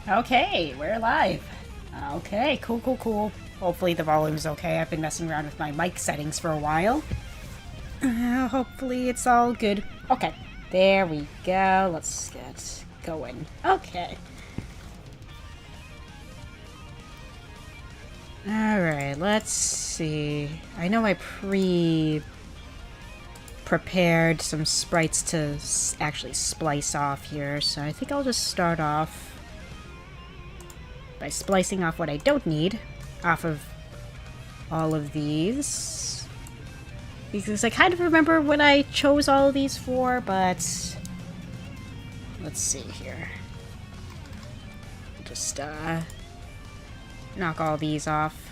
Okay, we're live. Okay, cool, cool, cool. Hopefully the volume's okay. I've been messing around with my mic settings for a while. Hopefully it's all good. Okay, there we go. Let's get going. Okay. Alright, let's see. I know I prepared some sprites to actually splice off here, so I think I'll just start off by splicing off what I don't need off of all of these. Because I kind of remember what I chose all of these for, but let's see here. Just knock all these off.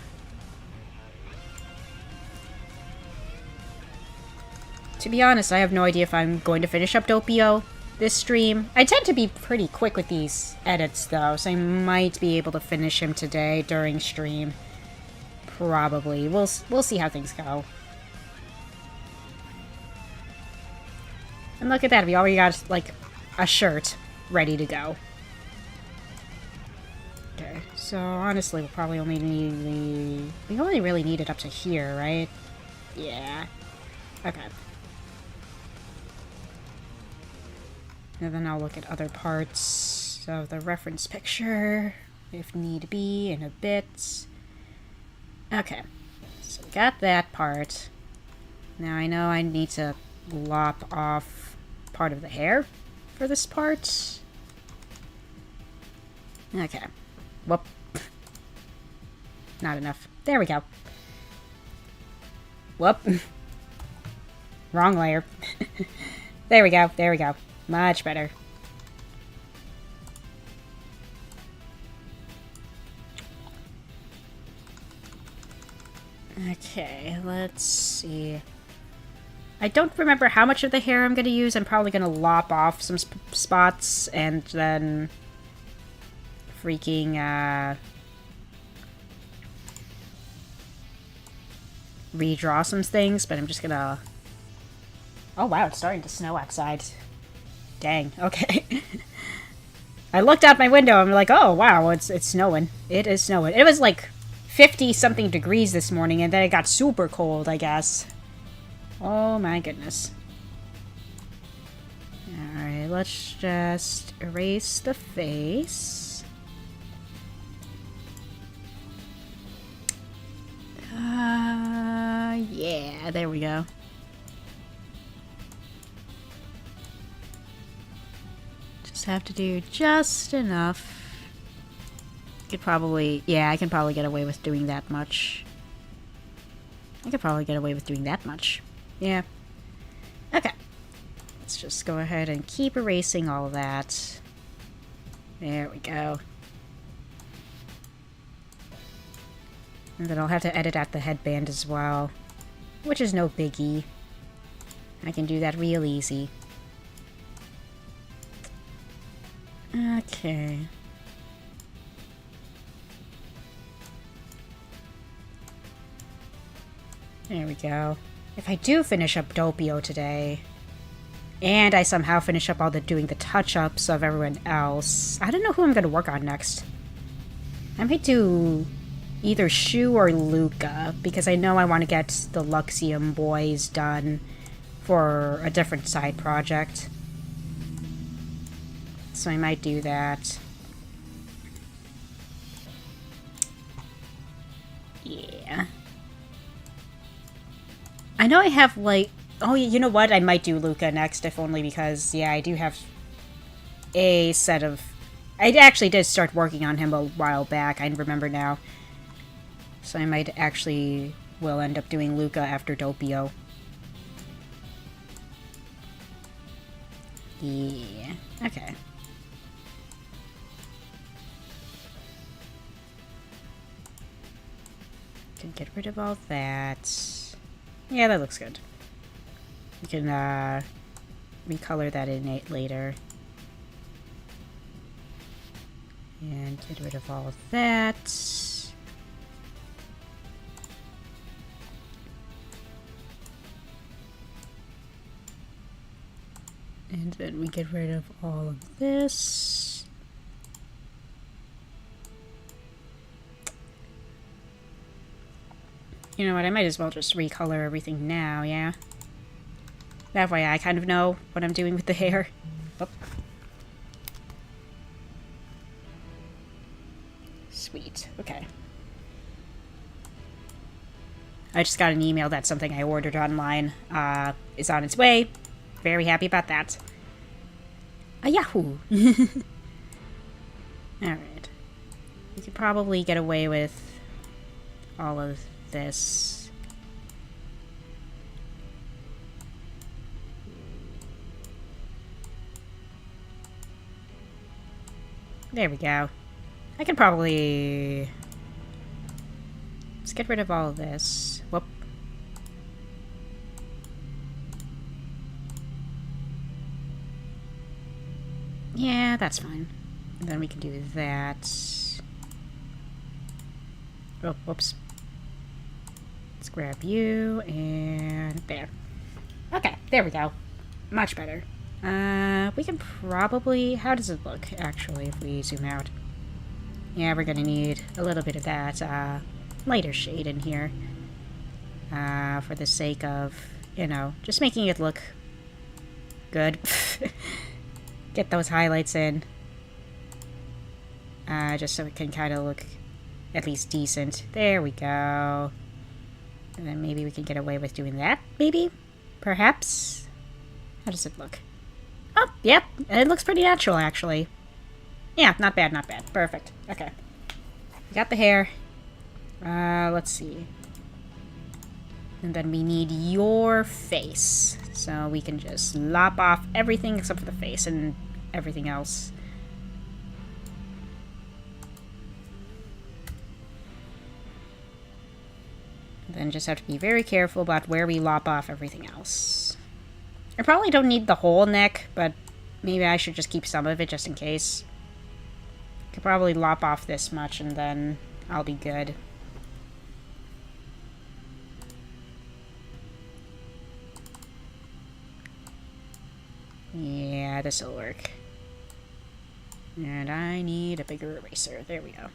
To be honest, I have no idea if I'm going to finish up Doppio this stream. I tend to be pretty quick with these edits, though, so I might be able to finish him today during stream. Probably. We'll see how things go. And look at that, we already got, like, a shirt ready to go. Okay, so honestly, we'll probably only need we only really need it up to here, right? Yeah. Okay. And then I'll look at other parts of the reference picture, if need be, in a bit. Okay, so we got that part. Now I know I need to lop off part of the hair for this part. Okay. Whoop. Not enough. There we go. Whoop. Wrong layer. There we go. There we go. Much better. Okay, let's see. I don't remember how much of the hair I'm going to use. I'm probably going to lop off some spots and then freaking redraw some things, but I'm just going to... Oh wow, it's starting to snow outside. Dang, okay. I looked out my window and I'm like, oh wow, it's snowing. It is snowing. It was like 50-something degrees this morning and then it got super cold, I guess. Oh my goodness. Alright, let's just erase the face. Yeah, there we go. Have to do just enough. Could probably... Yeah, I can probably get away with doing that much. I could probably get away with doing that much. Yeah. Okay. Let's just go ahead and keep erasing all of that. There we go. And then I'll have to edit out the headband as well. Which is no biggie. I can do that real easy. Okay. There we go. If I do finish up Doppio today, and I somehow finish up all doing the touch-ups of everyone else, I don't know who I'm gonna work on next. I might do either Shu or Luca, because I know I want to get the Luxium boys done for a different side project. So I might do that. Yeah. I know I have, like... Oh, you know what? I might do Luca next, if only because, yeah, I do have a set of... I actually did start working on him a while back, I remember now. So I might actually will end up doing Luca after Doppio. Yeah. Okay. Can get rid of all that. Yeah, that looks good. We can recolor that in later. And get rid of all of that. And then we get rid of all of this. You know what, I might as well just recolor everything now, yeah? That way I kind of know what I'm doing with the hair. Oh. Sweet, okay. I just got an email that something I ordered online is on its way. Very happy about that. A Yahoo! Alright. We could probably get away with all of this. There we go. I could probably... Let's get rid of all of this. Whoop. Yeah, that's fine. And then we can do that. Oh, whoops. Let's grab you, and there. Okay, there we go. Much better. We can probably... How does it look, actually, if we zoom out? Yeah, we're gonna need a little bit of that, lighter shade in here. For the sake of, you know, just making it look good. Get those highlights in. Just so it can kind of look at least decent. There we go. And then maybe we can get away with doing that, maybe? Perhaps? How does it look? Oh, yep. It looks pretty natural, actually. Yeah, not bad, not bad. Perfect. Okay. We got the hair. Let's see. And then we need your face. So we can just lop off everything except for the face and everything else. Then just have to be very careful about where we lop off everything else. I probably don't need the whole neck, but maybe I should just keep some of it just in case. Could probably lop off this much and then I'll be good. Yeah, this'll work. And I need a bigger eraser. There we go.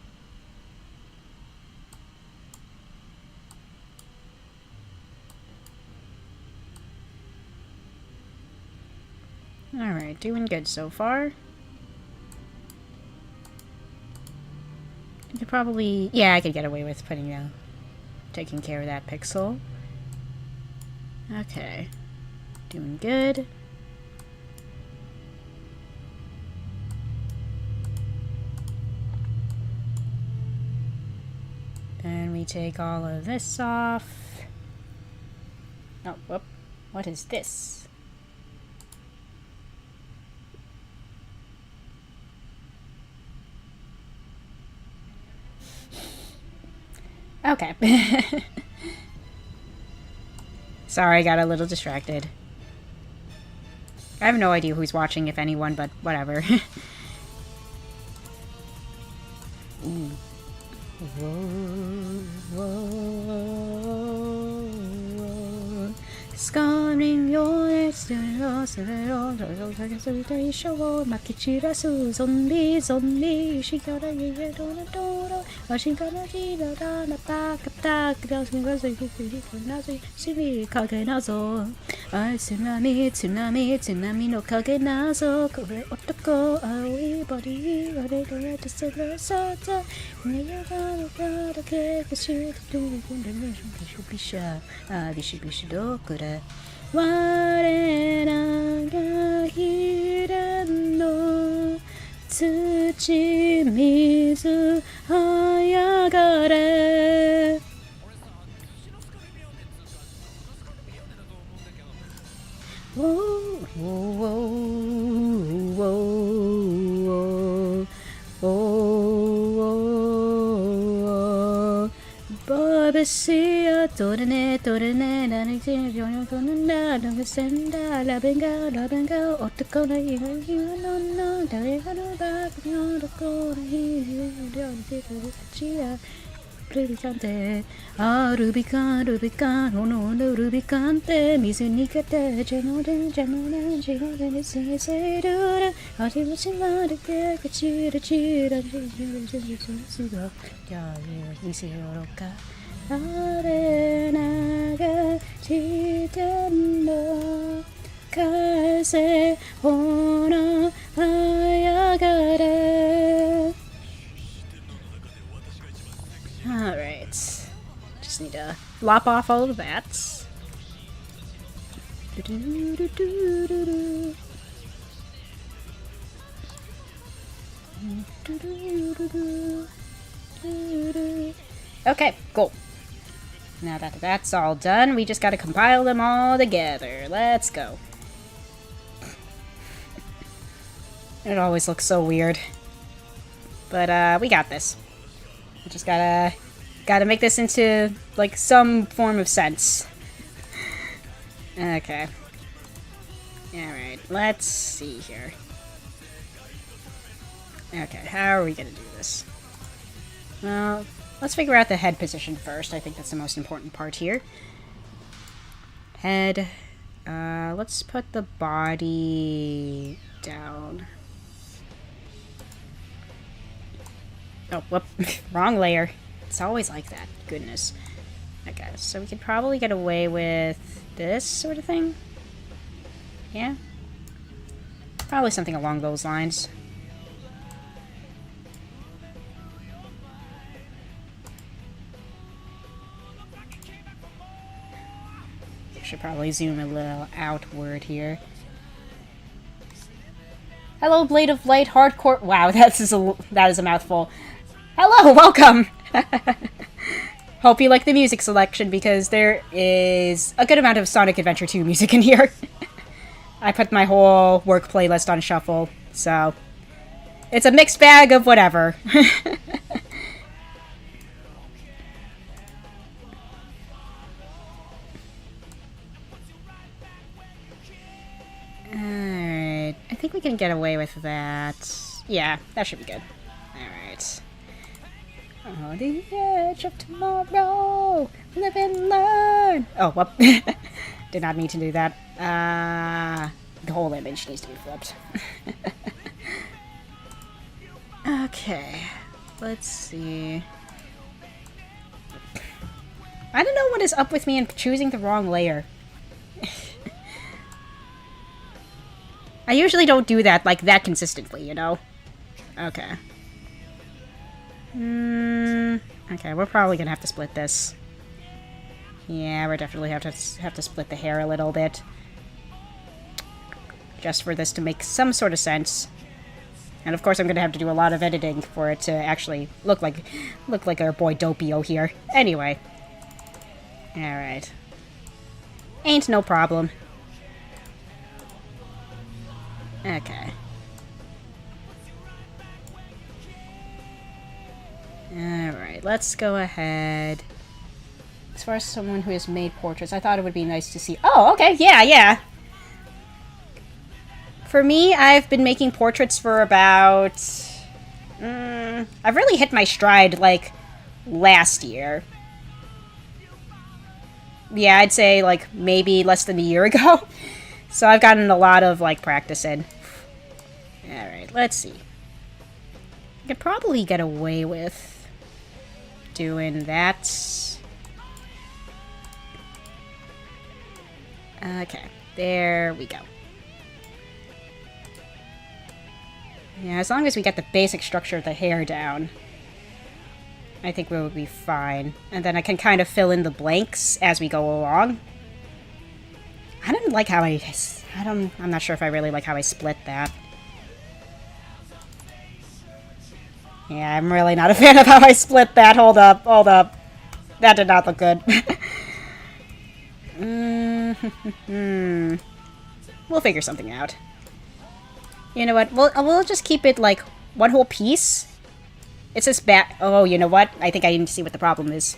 Alright, doing good so far. I could probably... Yeah, I could get away with putting taking care of that pixel. Okay. Doing good. Then we take all of this off. Oh, whoop. What is this? Okay. Sorry, I got a little distracted. I have no idea who's watching, if anyone, but whatever. Ooh. Scoring your next to the loss of it all, the show, Makichirasu, zombie, zombie, she got a year, don't she got a year, a pack of tack, doesn't go so you see me, Kagenazo. I tsunami, tsunami, tsunami no Kagenazo, Kore Otoko, Aoi body, or they don't let us the Sata, never the cake, the shoot, do the should be shy, Bishido. 我らが平の土水はやがれ Sia torne torne nani jono tonna no senda la benga otoko na no no dare haru ba no ko hi do chia Rubicante, ah Rubicon, oh no Rubicante, misu nikate, genoden, genoden, say dura, I did what you want to get, cheer, suga, ya, Lisi Oroka. 아래 나가지 않아 가세 오나 아야가래. Alright. Just need to lop off all of that. Okay, cool. Now that that's all done, we just gotta compile them all together. Let's go. It always looks so weird. But, we got this. We just gotta make this into, like, some form of sense. Okay. Alright, let's see here. Okay, how are we gonna do this? Well, let's figure out the head position first. I think that's the most important part here. Head. Let's put the body down. Oh, whoop. Wrong layer. It's always like that. Goodness. Okay, so we could probably get away with this sort of thing. Yeah? Probably something along those lines. Should probably zoom a little outward here. Hello, Blade of Light Hardcore. Wow, that is a mouthful. Hello, welcome. Hope you like the music selection because there is a good amount of Sonic Adventure 2 music in here. I put my whole work playlist on shuffle, so it's a mixed bag of whatever. Alright, I think we can get away with that. Yeah, that should be good. Alright. On the edge of tomorrow, live and learn. Oh, whoop. Did not mean to do that. The whole image needs to be flipped. Okay, let's see. I don't know what is up with me in choosing the wrong layer. I usually don't do that, like, that consistently, you know? Okay. Okay, we're probably gonna have to split this. Yeah, we're definitely have to split the hair a little bit. Just for this to make some sort of sense. And of course I'm gonna have to do a lot of editing for it to actually look like our boy Doppio here. Anyway. Alright. Ain't no problem. Okay. Alright, let's go ahead. As far as someone who has made portraits, I thought it would be nice to see... Oh, okay, yeah. For me, I've been making portraits for about... I've really hit my stride, like, last year. Yeah, I'd say, like, maybe less than a year ago. So I've gotten a lot of, like, practice in. Alright, let's see. I could probably get away with doing that. Okay, there we go. Yeah, as long as we get the basic structure of the hair down, I think we will be fine. And then I can kind of fill in the blanks as we go along. I don't like how I'm not sure if I really like how I split that. Yeah, I'm really not a fan of how I split that. Hold up. That did not look good. We'll figure something out. You know what? We'll just keep it like one whole piece. It's this back. Oh, you know what? I think I need to see what the problem is.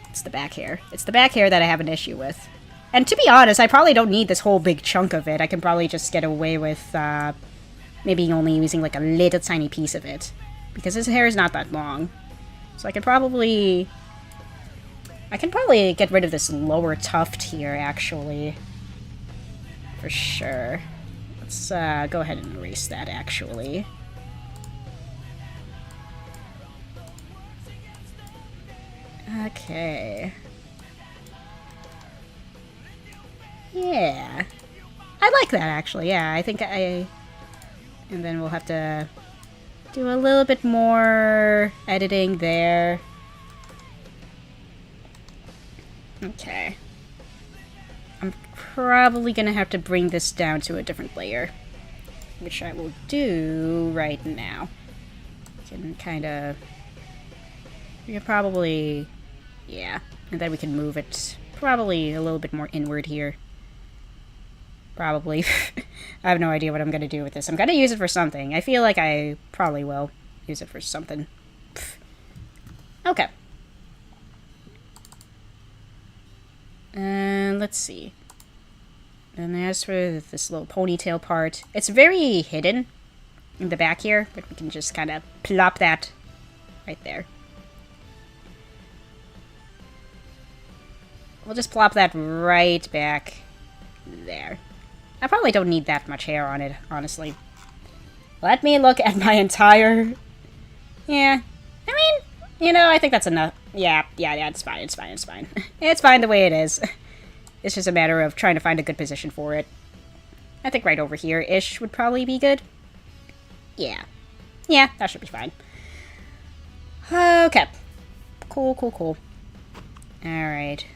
It's the back hair. It's the back hair that I have an issue with. And to be honest, I probably don't need this whole big chunk of it. I can probably just get away with maybe only using like a little tiny piece of it. Because his hair is not that long. So I can probably get rid of this lower tuft here, actually. For sure. Let's go ahead and erase that, actually. Okay. Yeah. I like that, actually. Yeah, I think I... And then we'll have to do a little bit more editing there. Okay. I'm probably gonna have to bring this down to a different layer, which I will do right now. Can kind of... We can probably... Yeah. And then we can move it probably a little bit more inward here. Probably. I have no idea what I'm going to do with this. I'm going to use it for something. I feel like I probably will use it for something. Okay. And let's see. And as for this little ponytail part, it's very hidden in the back here, but we can just kind of plop that right there. We'll just plop that right back there. I probably don't need that much hair on it, honestly. Let me look at my entire... Yeah. I mean, you know, I think that's enough. Yeah, it's fine, it's fine, it's fine. It's fine the way it is. It's just a matter of trying to find a good position for it. I think right over here-ish would probably be good. Yeah. Yeah, that should be fine. Okay. Cool, cool, cool. Alright.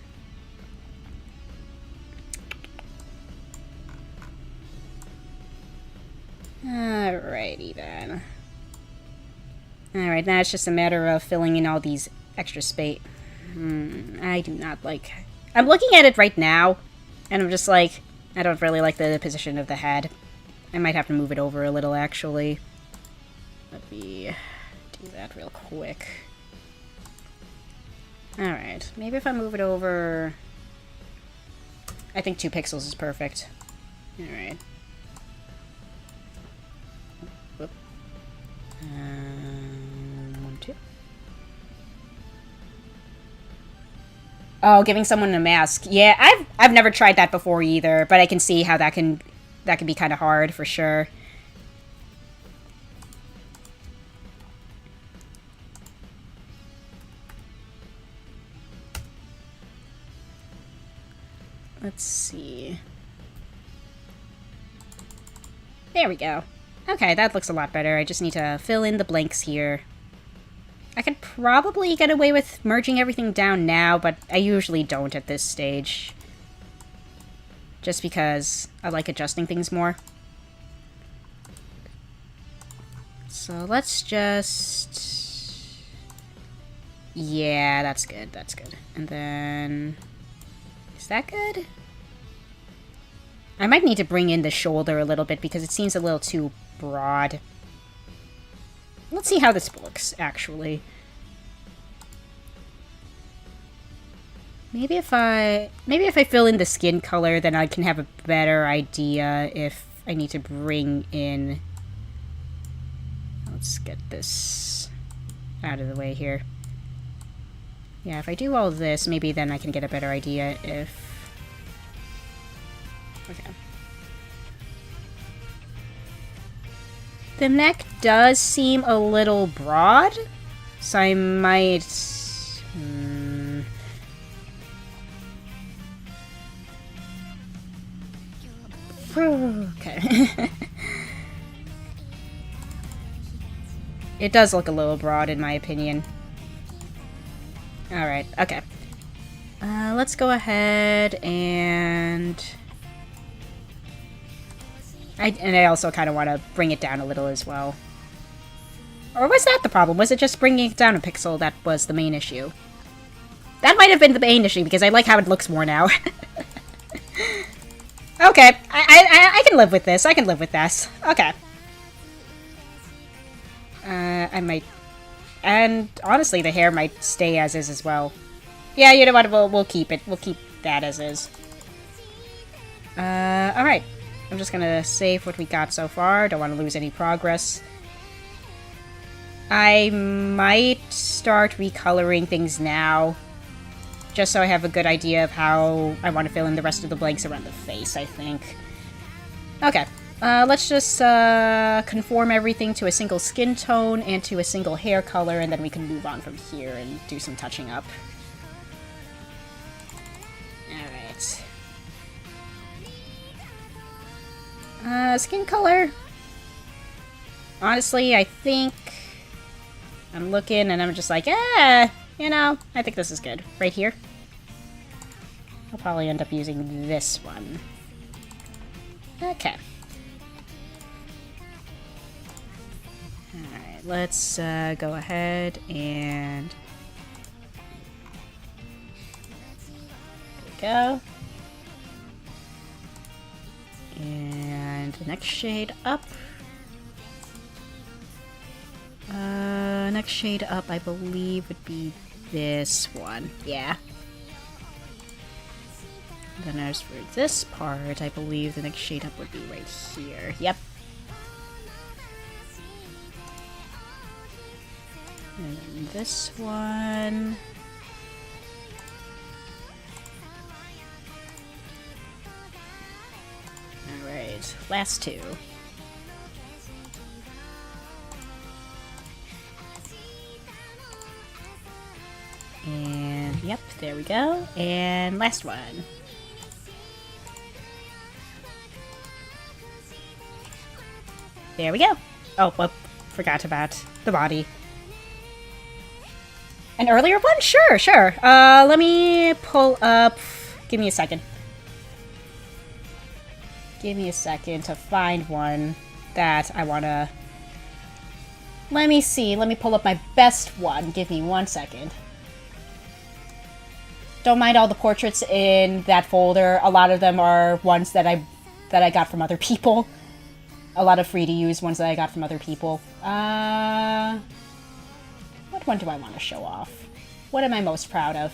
Alrighty then. Alright, now it's just a matter of filling in all these extra space. I do not like... I'm looking at it right now, and I'm just like, I don't really like the position of the head. I might have to move it over a little, actually. Let me do that real quick. Alright, maybe if I move it over... I think 2 pixels is perfect. Alright. 1, 2. Oh, giving someone a mask. Yeah, I've never tried that before either, but I can see how that can be kind of hard for sure. Let's see. There we go. Okay, that looks a lot better. I just need to fill in the blanks here. I could probably get away with merging everything down now, but I usually don't at this stage. Just because I like adjusting things more. So let's just... Yeah, that's good, that's good. And then... Is that good? I might need to bring in the shoulder a little bit because it seems a little too broad. Let's see how this looks, actually. Maybe if I fill in the skin color, then I can have a better idea if I need to bring in... Let's get this out of the way here. Yeah, if I do all this, maybe then I can get a better idea if... Okay. The neck does seem a little broad, so I might... Okay. It does look a little broad, in my opinion. Alright, okay. Let's go ahead and... I also kind of want to bring it down a little as well. Or was that the problem? Was it just bringing it down a pixel that was the main issue? That might have been the main issue, because I like how it looks more now. Okay, I can live with this. I can live with this. Okay. I might... And honestly, the hair might stay as is as well. Yeah, you know what? We'll keep it. We'll keep that as is. Alright. I'm just gonna save what we got so far. Don't want to lose any progress. I might start recoloring things now. Just so I have a good idea of how I want to fill in the rest of the blanks around the face, I think. Okay. Let's just conform everything to a single skin tone and to a single hair color, and then we can move on from here and do some touching up. Skin color. Honestly, I think I'm looking and I'm just like, you know, I think this is good. Right here. I'll probably end up using this one. Okay. Alright, let's go ahead and... There we go. And the next shade up. Next shade up, I believe, would be this one. Yeah. Then as for this part, I believe the next shade up would be right here. Yep. And then this one. Alright, last two. And yep, there we go. And last one. There we go. Oh, whoop. Forgot about the body. An earlier one? Sure, sure. Let me pull up... Give me a second. Give me a second to find one that I want to... Let me see. Let me pull up my best one. Give me 1 second. Don't mind all the portraits in that folder. A lot of them are ones that I got from other people. A lot of free-to-use ones that I got from other people. What one do I want to show off? What am I most proud of?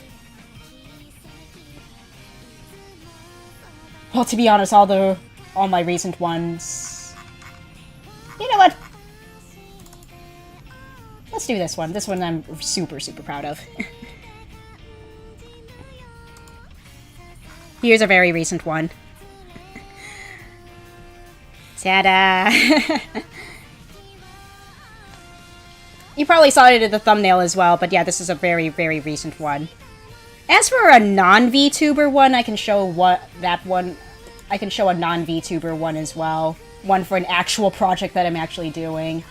Well, to be honest, all my recent ones... You know what? Let's do this one. This one I'm super, super proud of. Here's a very recent one. Ta-da! You probably saw it in the thumbnail as well, but yeah, this is a very, very recent one. As for a non-VTuber one, I can show I can show a non-VTuber one as well. One for an actual project that I'm actually doing.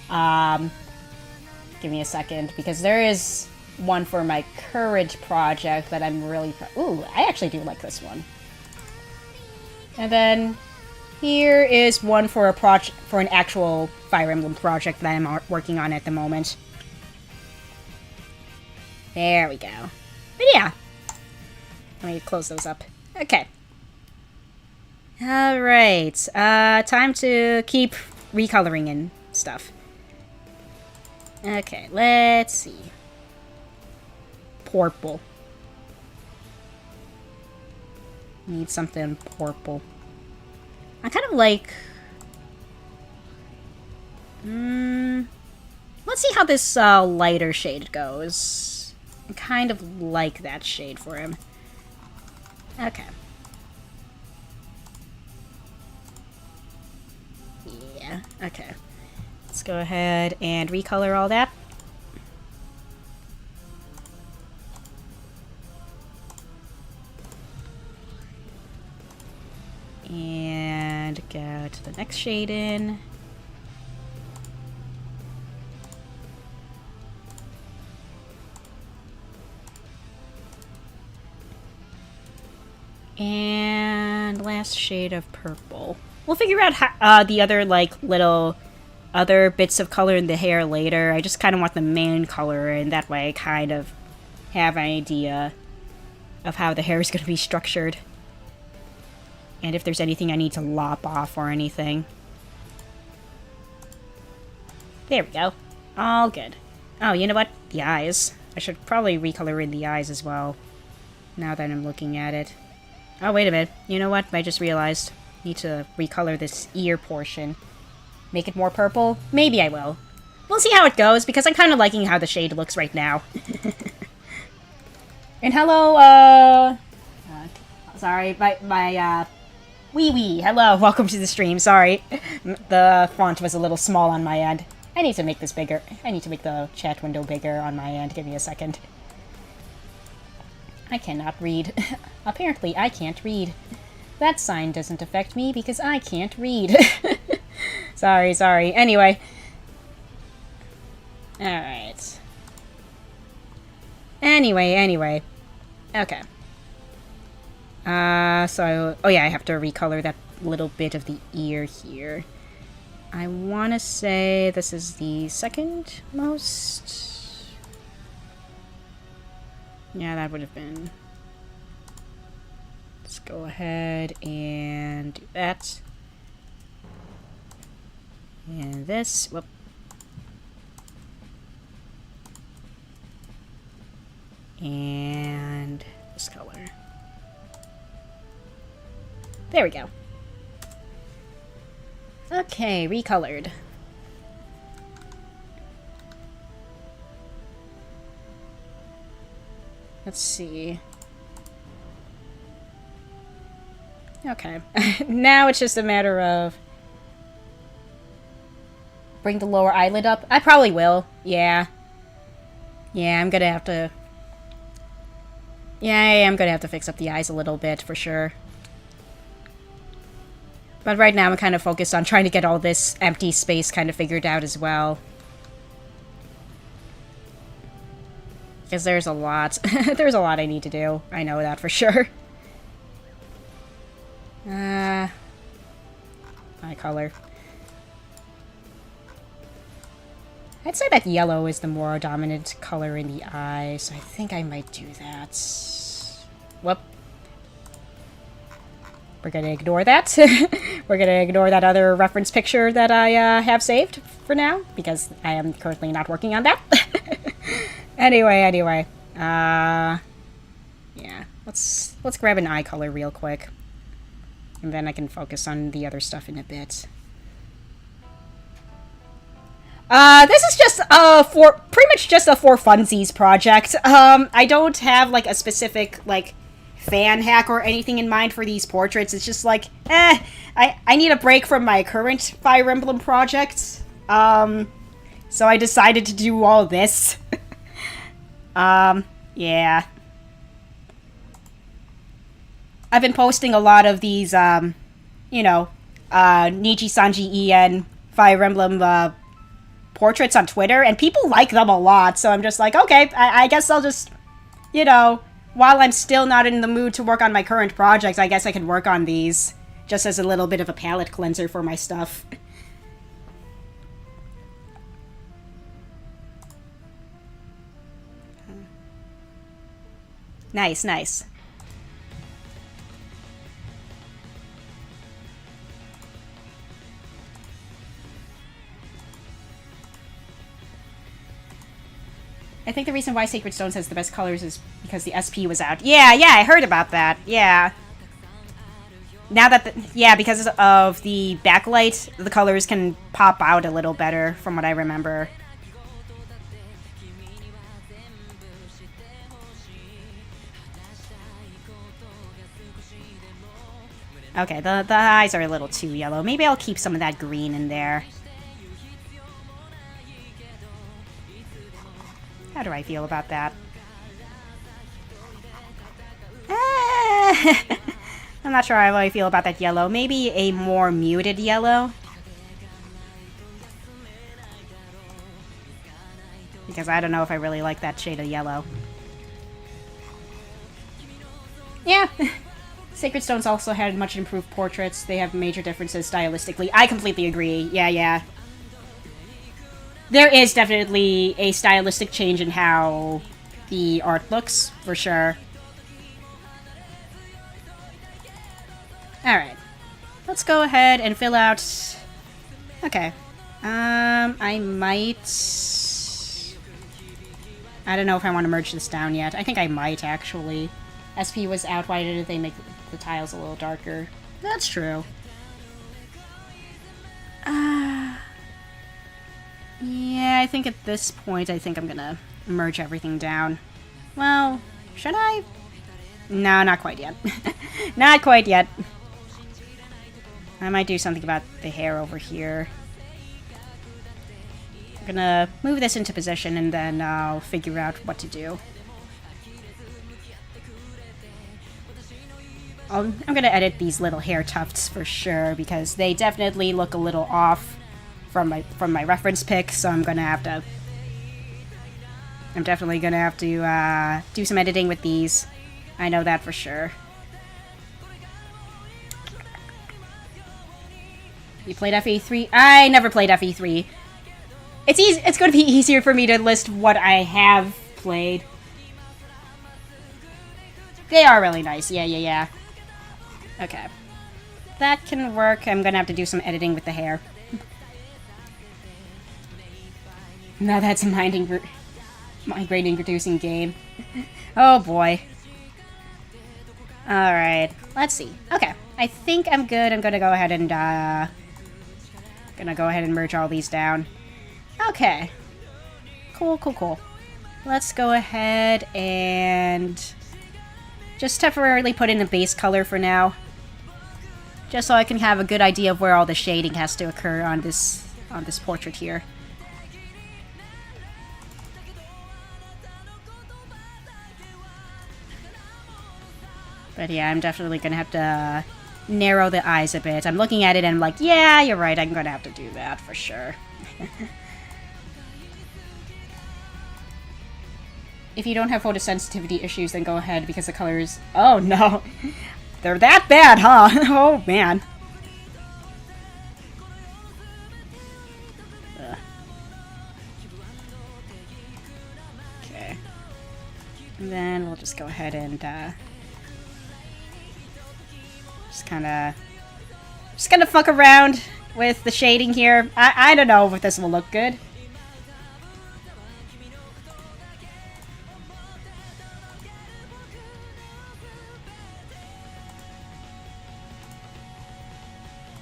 Give me a second, because there is one for my current project that I'm really ooh, I actually do like this one. And then here is one for an actual Fire Emblem project that I'm working on at the moment. There we go. But yeah. Let me close those up. Okay. Alright. Time to keep recoloring and stuff. Okay, let's see. Purple. Need something purple. I kind of like... let's see how this lighter shade goes. I kind of like that shade for him. Okay. Yeah, okay. Let's go ahead and recolor all that. And go to the next shade in. And last shade of purple. We'll figure out how, the other, like, little other bits of color in the hair later. I just kind of want the main color, and that way I kind of have an idea of how the hair is going to be structured. And if there's anything I need to lop off or anything. There we go. All good. Oh, you know what? The eyes. I should probably recolor in the eyes as well, now that I'm looking at it. Oh, wait a minute. You know what? I just realized. Need to recolor this ear portion. Make it more purple? Maybe I will. We'll see how it goes, because I'm kind of liking how the shade looks right now. And hello, sorry, my wee. Hello, welcome to the stream. Sorry, the font was a little small on my end. I need to make this bigger. I need to make the chat window bigger on my end. Give me a second. I cannot read. Apparently, I can't read. That sign doesn't affect me because I can't read. Sorry. Anyway. Alright. Anyway. Okay. So... Oh yeah, I have to recolor that little bit of the ear here. I want to say this is the second most... Yeah, that would have been... Let's go ahead and do that. And this... Whoop. And this color. There we go. Okay, recolored. Let's see. Okay. Now it's just a matter of... Bring the lower eyelid up. I probably will. Yeah. Yeah, I'm gonna have to... Yeah, I'm gonna have to fix up the eyes a little bit, for sure. But right now I'm kind of focused on trying to get all this empty space kind of figured out as well. Because there's a lot. There's a lot I need to do. I know that for sure. Eye color. I'd say that yellow is the more dominant color in the eye, so I think I might do that. Whoop. We're gonna ignore that. We're gonna ignore that other reference picture that I have saved for now, because I am currently not working on that. Anyway. Yeah. Let's grab an eye color real quick. And then I can focus on the other stuff in a bit. This is just pretty much just a for funsies project. I don't have like a specific like fan hack or anything in mind for these portraits. It's just like, I need a break from my current Fire Emblem project. So I decided to do all this. Yeah. I've been posting a lot of these, you know, Nijisanji EN Fire Emblem, portraits on Twitter, and people like them a lot, so I'm just like, okay, I guess I'll just, you know, while I'm still not in the mood to work on my current project, I guess I can work on these, just as a little bit of a palette cleanser for my stuff. Nice. I think the reason why Sacred Stones has the best colors is because the SP was out. Yeah, I heard about that. Yeah. Now that because of the backlight, the colors can pop out a little better, from what I remember. Okay, the eyes are a little too yellow. Maybe I'll keep some of that green in there. How do I feel about that? I'm not sure how I feel about that yellow. Maybe a more muted yellow. Because I don't know if I really like that shade of yellow. Yeah. Sacred Stones also had much improved portraits. They have major differences stylistically. I completely agree. Yeah. There is definitely a stylistic change in how the art looks, for sure. Alright. Let's go ahead and fill out... Okay. I might... I don't know if I want to merge this down yet. I think I might, actually. SP was out. Why didn't they make the tiles a little darker? That's true. Yeah, I think at this point, I think I'm gonna merge everything down. Well, should I? No, not quite yet. Not quite yet. I might do something about the hair over here. I'm gonna move this into position and then I'll figure out what to do. I'm gonna edit these little hair tufts for sure, because they definitely look a little off from my reference pic, so I'm definitely gonna have to do some editing with these. I know that for sure. You played FE3? I never played FE3. It's easy. It's going to be easier for me to list what I have played. They are really nice. Yeah. Okay. That can work. I'm gonna have to do some editing with the hair. Now that's a migraine-reducing game. Oh boy. Alright. Let's see. Okay. I think I'm good. I'm gonna go ahead and, merge all these down. Okay. Cool. Let's go ahead and just temporarily put in a base color for now. Just so I can have a good idea of where all the shading has to occur on this portrait here. But yeah, I'm definitely gonna have to narrow the eyes a bit. I'm looking at it and I'm like, yeah, you're right, I'm gonna have to do that for sure. If you don't have photosensitivity issues, then go ahead, because the colors... Oh, no. They're that bad, huh? Oh, man. Ugh. Okay. And then we'll just go ahead and, just kind of fuck around with the shading here. I don't know if this will look good.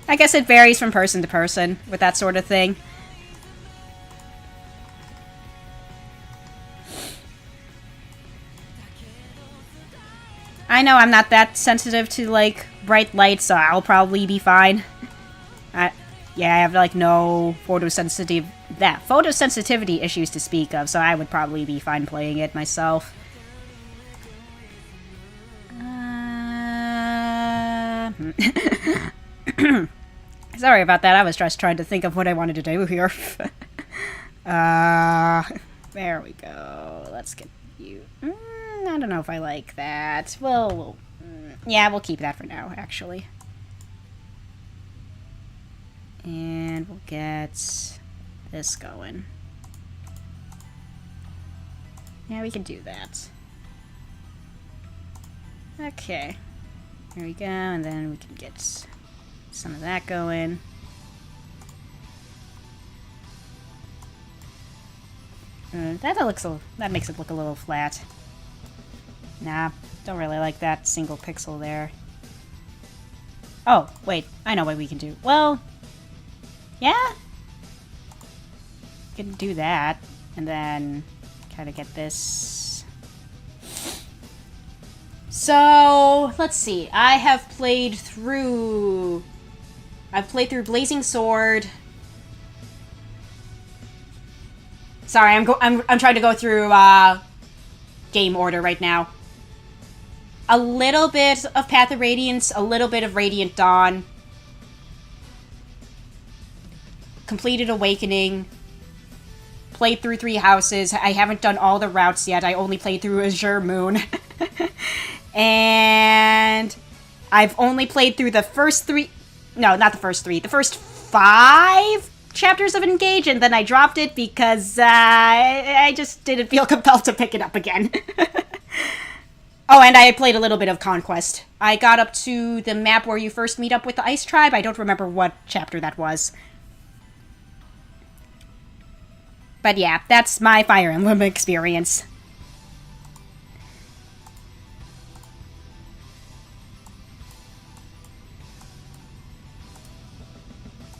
I guess it varies from person to person with that sort of thing. I know I'm not that sensitive to, like, bright light, so I'll probably be fine. Yeah, I have, like, no photosensitivity issues to speak of, so I would probably be fine playing it myself. Sorry about that, I was just trying to think of what I wanted to do here. There we go. Let's get you... I don't know if I like that. Well, yeah, we'll keep that for now, actually. And we'll get this going. Yeah, we can do that. Okay. There we go, and then we can get some of that going. That makes it look a little flat. Nah, don't really like that single pixel there. Oh, wait, I know what we can do. Well, yeah? We can do that, and then kind of get this. So, let's see. I've played through Blazing Sword. Sorry, I'm trying to go through game order right now. A little bit of Path of Radiance, a little bit of Radiant Dawn. Completed Awakening. Played through 3 houses. I haven't done all the routes yet. I only played through Azure Moon. And I've only played through the first 3... No, not the first 3. The first 5 chapters of Engage, and then I dropped it because I just didn't feel compelled to pick it up again. Oh, and I played a little bit of Conquest. I got up to the map where you first meet up with the Ice Tribe. I don't remember what chapter that was. But yeah, that's my Fire Emblem experience.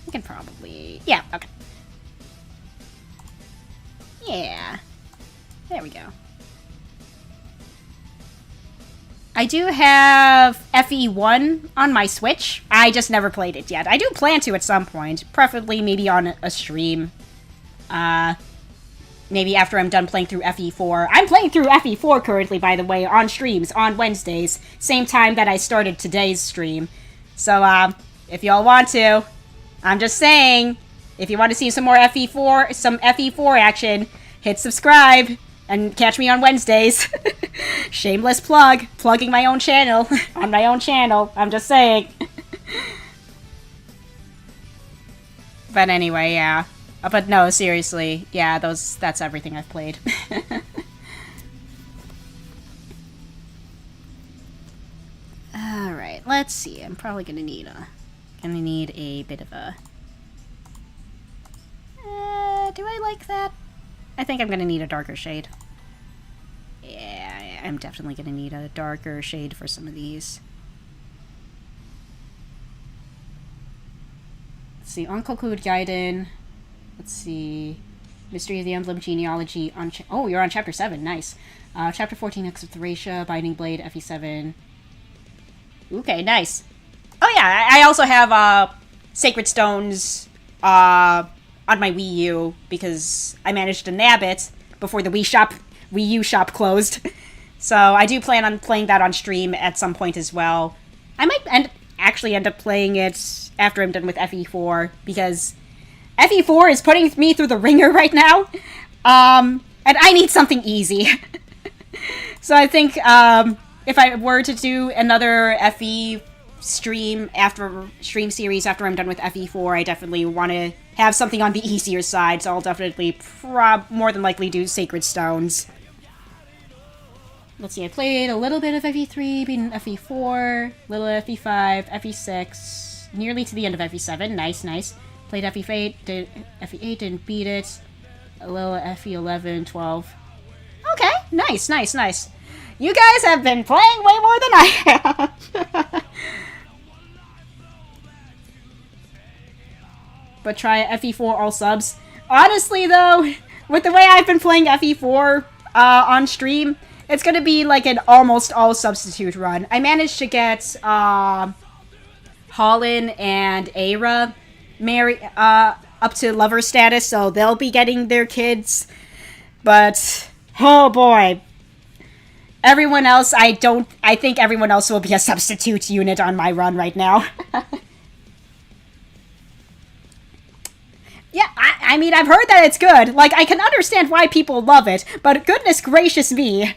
We can probably... Yeah, okay. Yeah. There we go. I do have FE1 on my Switch. I just never played it yet. I do plan to at some point. Preferably maybe on a stream. maybe after I'm done playing through FE4. I'm playing through FE4 currently, by the way, on streams, on Wednesdays. Same time that I started today's stream. So, if y'all want to, I'm just saying, if you want to see some more FE4 action, hit subscribe and catch me on Wednesdays. Shameless plug. Plugging my own channel. On my own channel. I'm just saying. But anyway, yeah. But no, seriously. Yeah, that's everything I've played. Alright, let's see. I'm probably gonna need a bit of a... do I like that? I think I'm gonna need a darker shade. Yeah, I'm definitely gonna need a darker shade for some of these. Let's see, Onkoku Gaiden. Let's see. Mystery of the Emblem Genealogy on... oh, you're on Chapter 7. Nice. Chapter 14, X of Thracia, Binding Blade, FE7. Okay, nice. Oh yeah, I also have Sacred Stones on my Wii U because I managed to nab it before the Wii U shop closed. So I do plan on playing that on stream at some point as well. I might actually end up playing it after I'm done with FE4 because FE4 is putting me through the ringer right now. And I need something easy. So I think if I were to do another FE stream series after I'm done with FE4, I definitely want to have something on the easier side, so I'll definitely more than likely do Sacred Stones. Let's see, I played a little bit of FE3, beaten FE4, little FE5, FE6, nearly to the end of FE7, nice. Played FE8, FE8, didn't beat it, a little FE11, 12. Okay, nice. You guys have been playing way more than I have! But try FE4 all subs. Honestly, though, with the way I've been playing FE4 on stream, it's gonna be like an almost all substitute run. I managed to get Holland and Aira up to lover status, so they'll be getting their kids. But, oh boy. Everyone else, I think everyone else will be a substitute unit on my run right now. Yeah, I mean, I've heard that it's good. Like, I can understand why people love it, but goodness gracious me.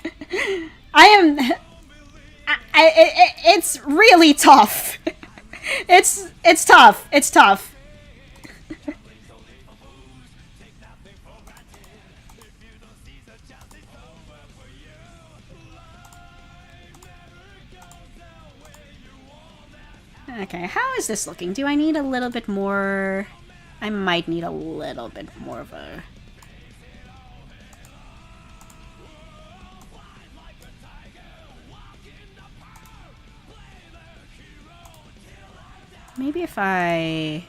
It's really tough. It's tough. Okay, how is this looking? Do I need a little bit more... I might need a little bit more of a... Maybe if I...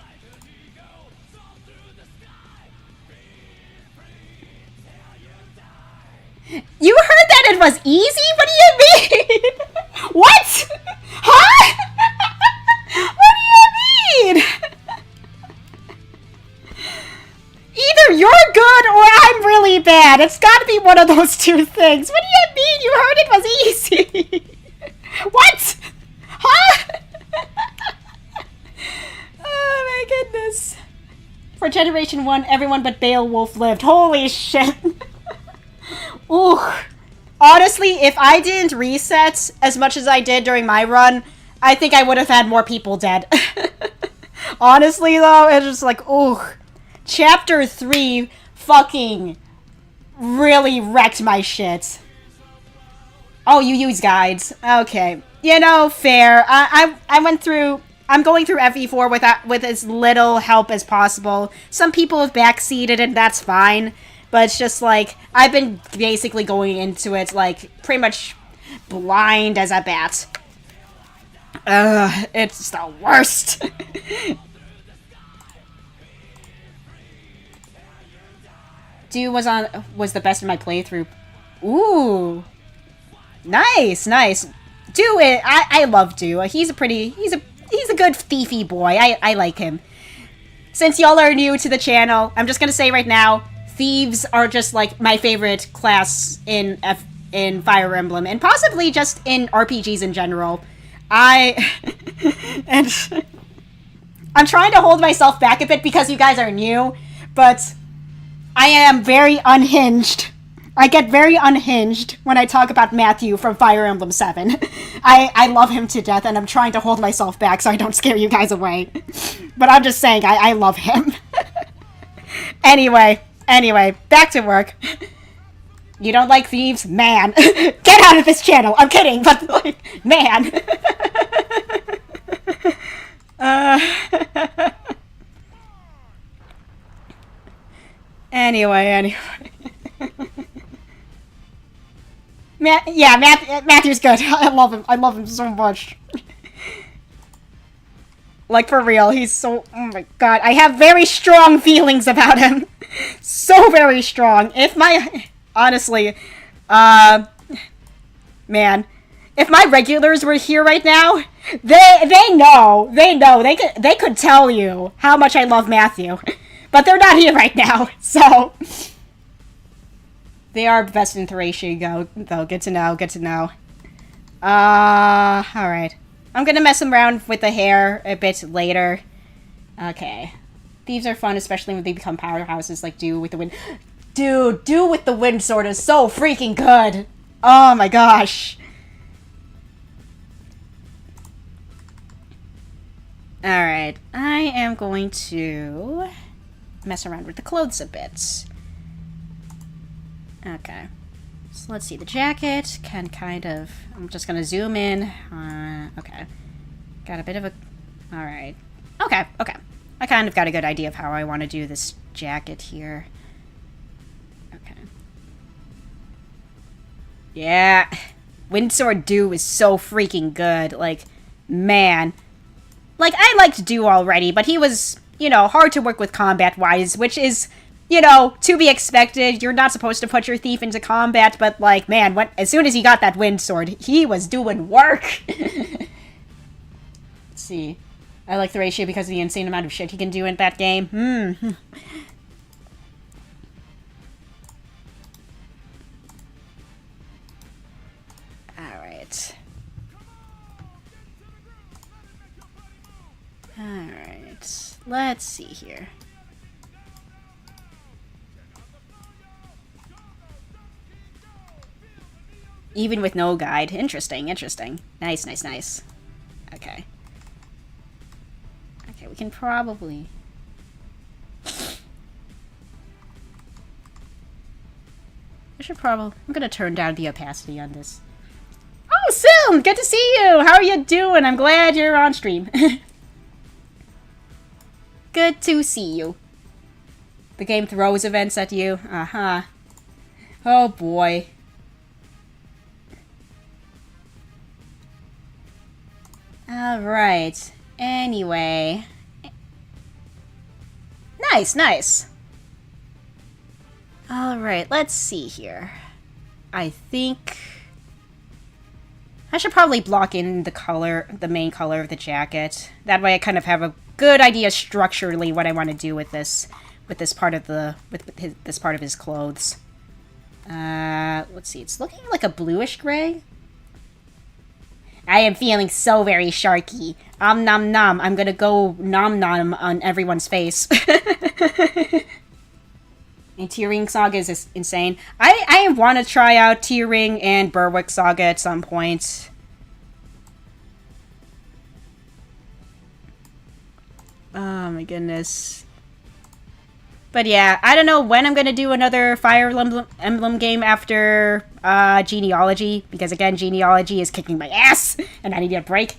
You heard that it was easy? What do you mean? What? Huh? What do you mean? Either you're good or I'm really bad. It's gotta be one of those two things. What do you mean? You heard it was easy. What? Huh? Oh my goodness. For Generation 1, everyone but Beowulf lived. Holy shit. Ooh. Honestly, if I didn't reset as much as I did during my run, I think I would have had more people dead. Honestly, though, it's just like, ooh. Chapter 3 fucking really wrecked my shit. Oh, you use guides. Okay. You know, fair. I went through... I'm going through FE4 with as little help as possible. Some people have backseated, and that's fine. But it's just like, I've been basically going into it, like, pretty much blind as a bat. It's the worst. Dew was the best in my playthrough. Ooh. Nice. Dew, I love Dew. He's a good thiefy boy. I like him. Since y'all are new to the channel, I'm just gonna say right now, thieves are just like my favorite class in Fire Emblem, and possibly just in RPGs in general. And I'm trying to hold myself back a bit because you guys are new, but I am very unhinged. I get very unhinged when I talk about Matthew from Fire Emblem 7. I love him to death, and I'm trying to hold myself back so I don't scare you guys away. But I'm just saying, I love him. Anyway, back to work. You don't like thieves? Man. Get out of this channel! I'm kidding, but, like, man. Anyway. Matthew's good. I love him. I love him so much. Like, for real, he's so... Oh my god, I have very strong feelings about him. So very strong. Honestly, man, if my regulars were here right now, they know. They could tell you how much I love Matthew. But they're not here right now, so... They are best in Thracia, though. Good to know. Alright. I'm gonna mess around with the hair a bit later. Okay. Thieves are fun, especially when they become powerhouses like Do with the Wind. Dude, Do with the Wind Sword is so freaking good! Oh my gosh. Alright. I am going to mess around with the clothes a bit. Okay. So let's see. The jacket can kind of... I'm just gonna zoom in. Okay. Got a bit of a... Alright. Okay. I kind of got a good idea of how I want to do this jacket here. Okay. Yeah. Windsword Do is so freaking good. Like, man. Like, I liked Do already, but he was, you know, hard to work with combat-wise, which is... You know, to be expected. You're not supposed to put your thief into combat, but, like, man, as soon as he got that wind sword, he was doing work. Let's see. I like Thracia because of the insane amount of shit he can do in that game. Alright. Let's see here. Even with no guide. Interesting. Nice. Okay. Okay, we can probably... I'm gonna turn down the opacity on this. Oh, Sim! Good to see you! How are you doing? I'm glad you're on stream. Good to see you. The game throws events at you. Uh-huh. Oh, boy. Alright. Anyway. Nice. Alright, let's see here. I think... I should probably block in the main color of the jacket. That way I kind of have a good idea structurally what I want to do with this part of this part of his clothes. Let's see, it's looking like a bluish gray. I am feeling so very sharky. Nom nom. I'm gonna go nom nom on everyone's face. And Tearing Saga is insane. I want to try out Tearing and Berwick Saga at some point. Oh my goodness. But yeah, I don't know when I'm gonna do another Fire Emblem game after Genealogy, because again, Genealogy is kicking my ass, and I need a break.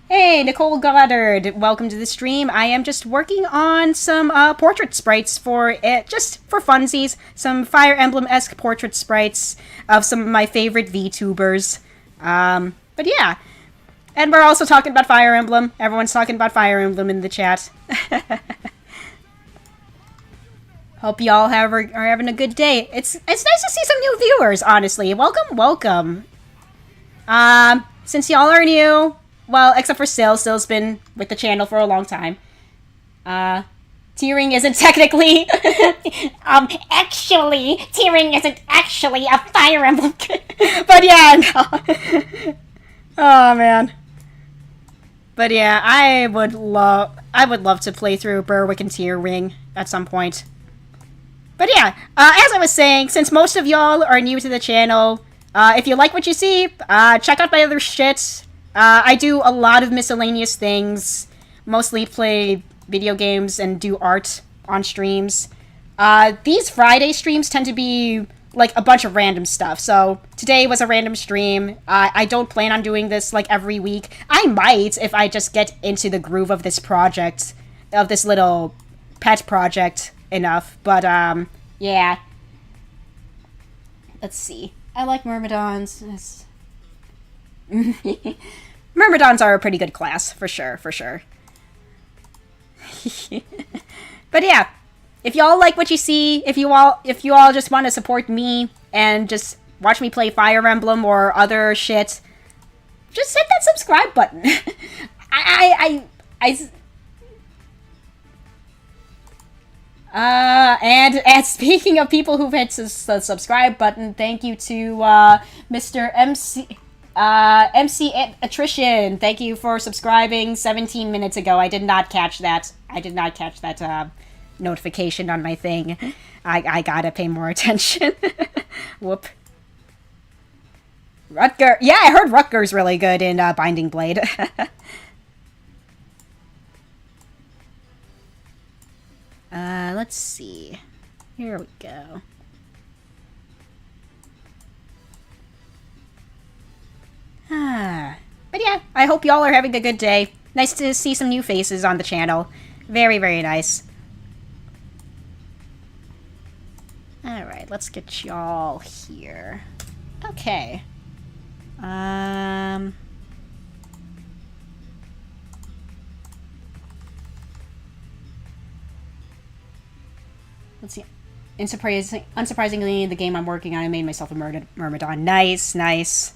Hey, Nicole Goddard, welcome to the stream. I am just working on some portrait sprites just for funsies. Some Fire Emblem-esque portrait sprites of some of my favorite VTubers. But yeah. And we're also talking about Fire Emblem. Everyone's talking about Fire Emblem in the chat. Hope y'all are having a good day. It's nice to see some new viewers, honestly. Welcome. Since y'all are new, well, except for Sil. Sil's been with the channel for a long time. Tiering isn't technically... actually, tiering isn't actually a Fire Emblem. But yeah, no. Oh, man. But yeah, I would love to play through Berwick and Tiering at some point. But yeah, as I was saying, since most of y'all are new to the channel, if you like what you see, check out my other shit. I do a lot of miscellaneous things, mostly play video games and do art on streams. These Friday streams tend to be like a bunch of random stuff. So today was a random stream. I don't plan on doing this like every week. I might if I just get into the groove of this project, of this little pet project enough. But yeah. Let's see. I like Myrmidons. Myrmidons are a pretty good class, for sure, for sure. But yeah, if y'all like what you see, if you all just want to support me and just watch me play Fire Emblem or other shit, just hit that subscribe button. And speaking of people who've hit the subscribe button, thank you to Mr. MC Attrition. Thank you for subscribing 17 minutes ago. I did not catch that. Notification on my thing. I gotta pay more attention. Whoop. Rutger. Yeah, I heard Rutger's really good in Binding Blade. Let's see. Here we go. But yeah, I hope y'all are having a good day. Nice to see some new faces on the channel. Very, very nice. Alright, let's get y'all here. Okay. Let's see. Unsurprisingly, the game I'm working on, I made myself a Myrmidon. Nice, nice.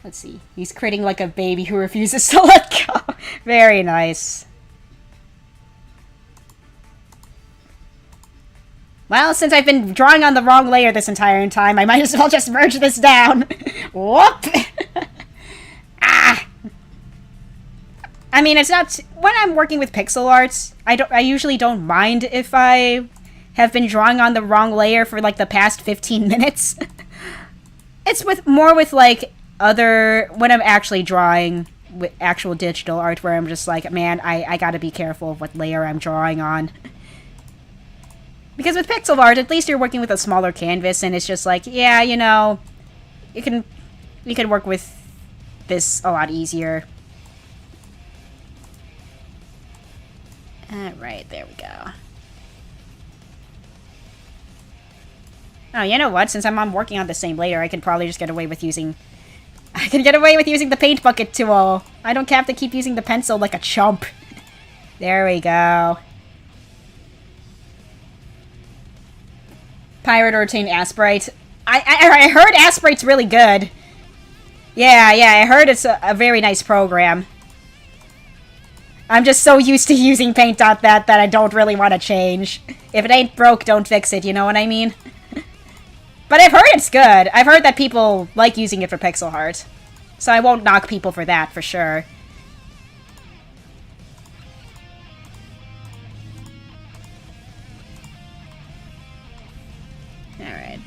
Let's see. He's critting like a baby who refuses to let go. Very nice. Well, since I've been drawing on the wrong layer this entire time, I might as well just merge this down. Whoop! Ah! I mean, it's not... When I'm working with pixel arts, I usually don't mind if I have been drawing on the wrong layer for, like, the past 15 minutes. It's more with, like, when I'm actually drawing with actual digital art, where I'm just like, man, I gotta be careful of what layer I'm drawing on. Because with pixel art, at least you're working with a smaller canvas, and it's just like, yeah, you know, you can work with this a lot easier. Alright, there we go. Oh, you know what? Since I'm working on the same layer, I can probably just get away with using... I can get away with using the paint bucket tool. I don't have to keep using the pencil like a chump. There we go. Pirate or Obtain Sprite. I heard Sprite's really good. Yeah, I heard it's a very nice program. I'm just so used to using Paint.net that I don't really want to change. If it ain't broke, don't fix it, you know what I mean? But I've heard it's good. I've heard that people like using it for pixel art. So I won't knock people for that, for sure. Alright.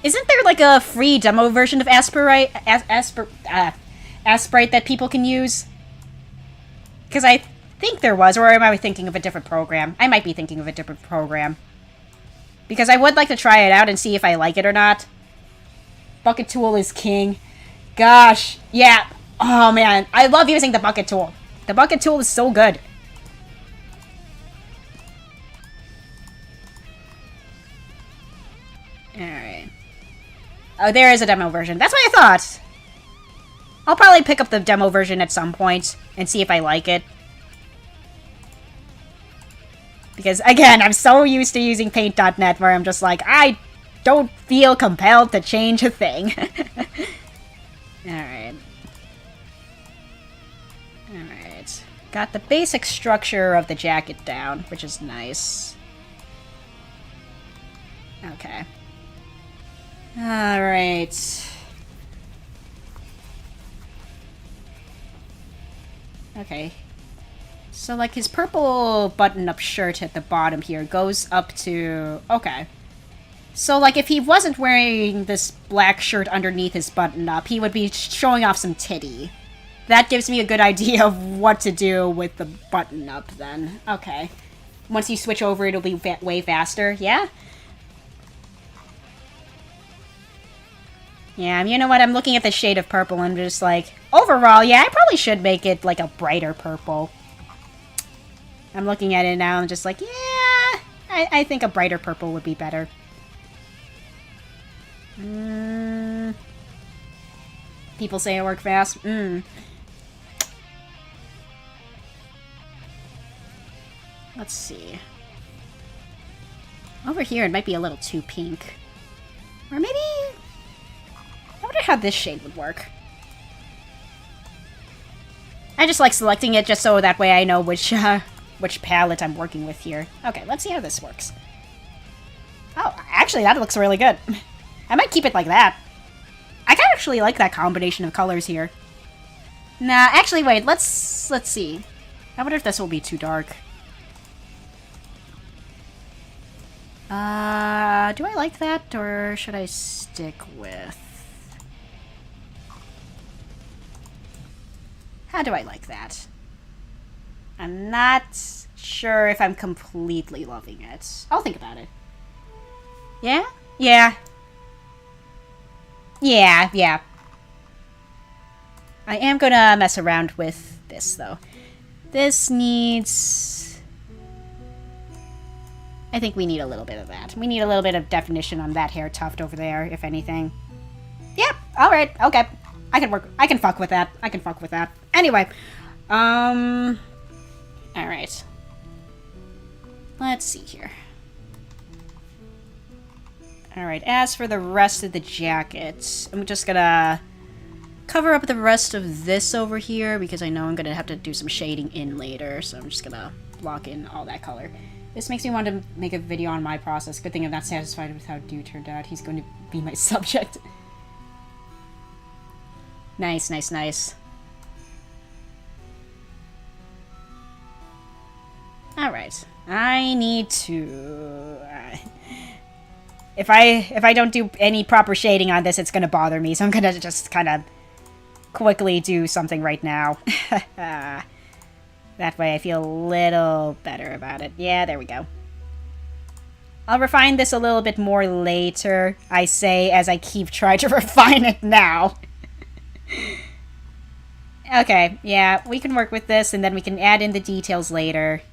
Isn't there like a free demo version of Sprite that people can use? Because I think there was, or am I thinking of a different program? I might be thinking of a different program. Because I would like to try it out and see if I like it or not. Bucket tool is king. Gosh, yeah. Oh man, I love using the bucket tool. The bucket tool is so good. Alright. Oh, there is a demo version. That's what I thought. I'll probably pick up the demo version at some point and see if I like it. Because, again, I'm so used to using Paint.net where I'm just like, I don't feel compelled to change a thing. Alright. Alright. Got the basic structure of the jacket down, which is nice. Okay. Alright. Okay. So, like, his purple button-up shirt at the bottom here goes up to... Okay. So, like, if he wasn't wearing this black shirt underneath his button-up, he would be showing off some titty. That gives me a good idea of what to do with the button-up, then. Okay. Once you switch over, it'll be way faster. Yeah? Yeah, you know what? I'm looking at the shade of purple and I'm just like... Overall, yeah, I probably should make it, like, a brighter purple. I'm looking at it now and just like, yeah, I think a brighter purple would be better. People say I work fast. Let's see. Over here, it might be a little too pink. Or maybe... I wonder how this shade would work. I just like selecting it just so that way I know which palette I'm working with here. Okay, let's see how this works. Oh, actually, that looks really good. I might keep it like that. I kind of actually like that combination of colors here. Nah, actually, wait, let's see. I wonder if this will be too dark. Do I like that, or should I stick with... How do I like that? I'm not sure if I'm completely loving it. I'll think about it. Yeah? Yeah. Yeah. I am gonna mess around with this, though. This needs... I think we need a little bit of that. We need a little bit of definition on that hair tuft over there, if anything. Yep, alright, okay. I can fuck with that. Anyway, alright. Let's see here. Alright, as for the rest of the jacket, I'm just gonna cover up the rest of this over here because I know I'm gonna have to do some shading in later, so I'm just gonna block in all that color. This makes me want to make a video on my process. Good thing I'm not satisfied with how Dew turned out. He's going to be my subject. Nice. Alright. I need to... If I don't do any proper shading on this, it's gonna bother me, so I'm gonna just kind of quickly do something right now. That way I feel a little better about it. Yeah, there we go. I'll refine this a little bit more later, I say, as I keep trying to refine it now. Okay, yeah, we can work with this, and then we can add in the details later.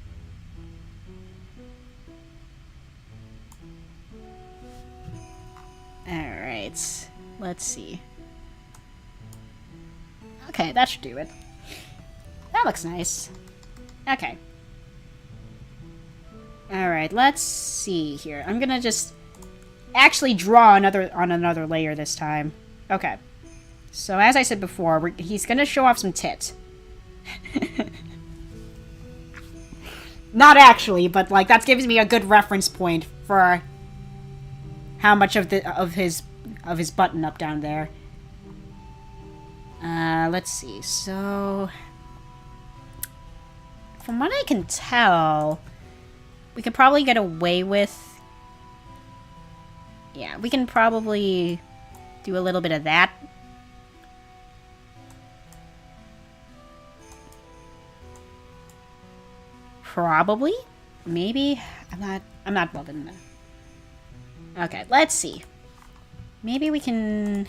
Alright, let's see. Okay, that should do it. That looks nice. Okay. Alright, let's see here. I'm gonna just actually draw on another layer this time. Okay. So, as I said before, he's gonna show off some tit. Not actually, but, like, that gives me a good reference point for how much of his button up down there. Let's see. So, from what I can tell, we could probably get away with... Yeah, we can probably do a little bit of that. Probably? Maybe? I'm not loving that. Okay, let's see. Maybe we can...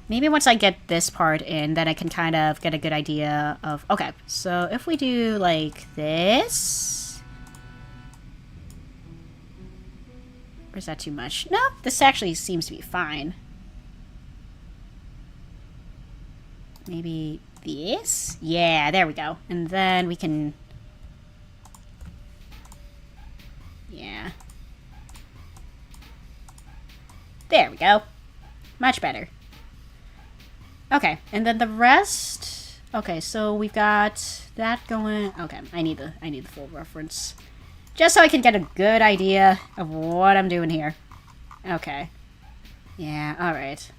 Maybe once I get this part in, then I can kind of get a good idea of... Okay, so if we do like this... Or is that too much? No, this actually seems to be fine. Maybe this? Yeah, there we go. And then we can Yeah. There we go. Much better. Okay, and then the rest... Okay, so we've got that going... Okay, I need the full reference. Just so I can get a good idea of what I'm doing here. Okay. Yeah, alright.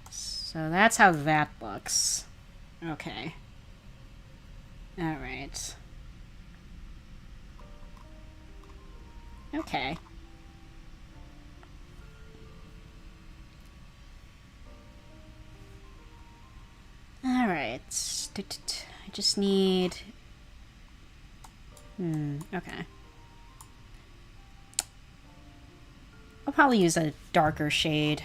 So that's how that looks. Okay. Alright. Okay. Alright. I just need... okay. I'll probably use a darker shade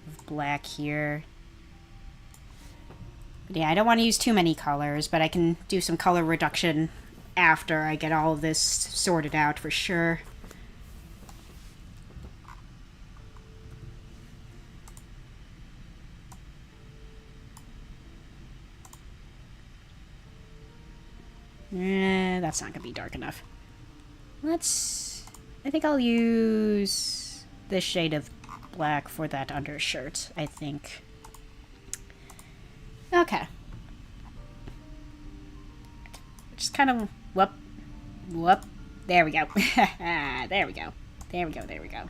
of black here. But yeah, I don't want to use too many colors, but I can do some color reduction after I get all of this sorted out for sure. That's not gonna be dark enough. I think I'll use this shade of black for that undershirt, I think. Okay. Just kind of, whoop. There we go. There we go. There we go, there we go.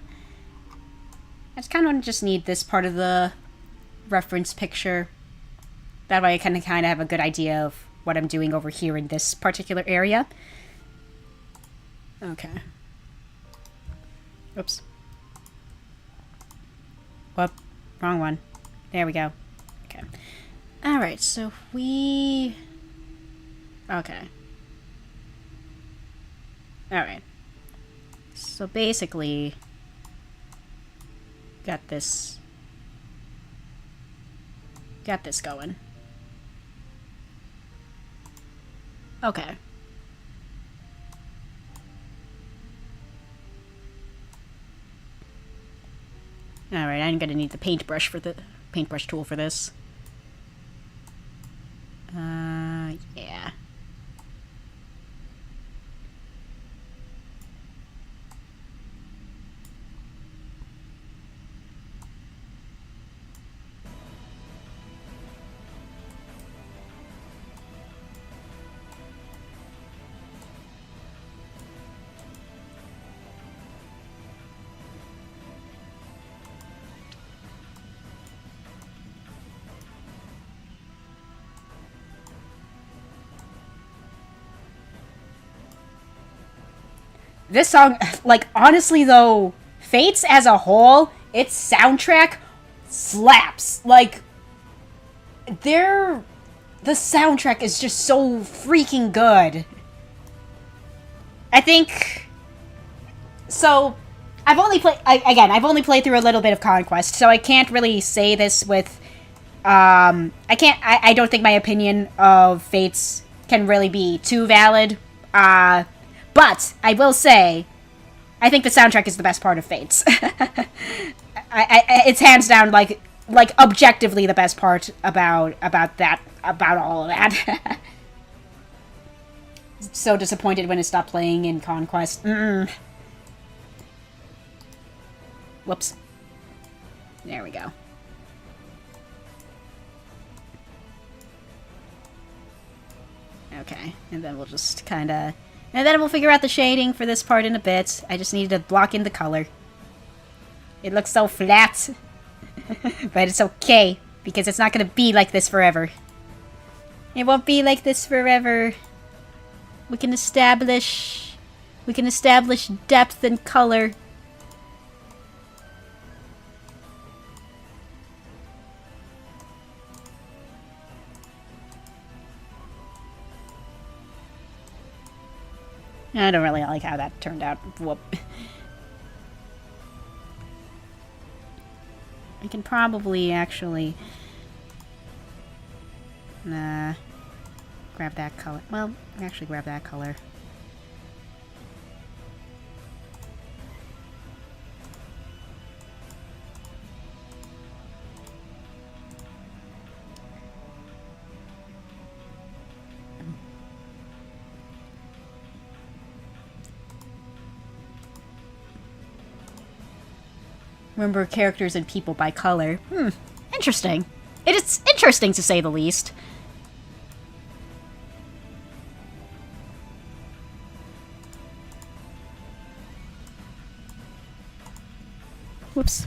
I just kind of just need this part of the reference picture. That way I kind of have a good idea of what I'm doing over here in this particular area. Okay. Oops. Whoop. Wrong one. There we go. Okay. Alright, so we... Okay. Alright. So basically... Got this going. Okay. Alright, I'm gonna need the paintbrush tool for this. Yeah. This song, like, honestly though, Fates as a whole, its soundtrack slaps. Like, the soundtrack is just so freaking good. I think... So, I've only played through a little bit of Conquest, so I can't really say this with... I don't think my opinion of Fates can really be too valid. But I will say, I think the soundtrack is the best part of Fates. It's hands down like objectively the best part about all of that. So disappointed when it stopped playing in Conquest. Whoops. There we go. Okay, and then we'll just kind of... And then we'll figure out the shading for this part in a bit. I just need to block in the color. It looks so flat. But it's okay, because it's not going to be like this forever. It won't be like this forever. We can establish depth and color. I don't really like how that turned out. Whoop. I can probably actually... grab that color. Well, actually grab that color. Remember characters and people by color. Interesting. It is interesting to say the least. Whoops.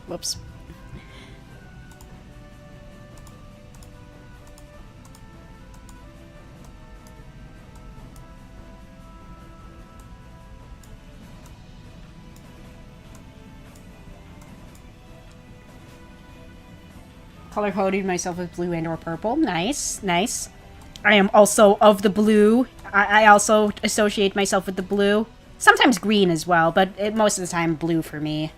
Whoops. Color coding myself with blue and or purple. Nice, nice. I am also of the blue. I also associate myself with the blue. Sometimes green as well, but most of the time blue for me.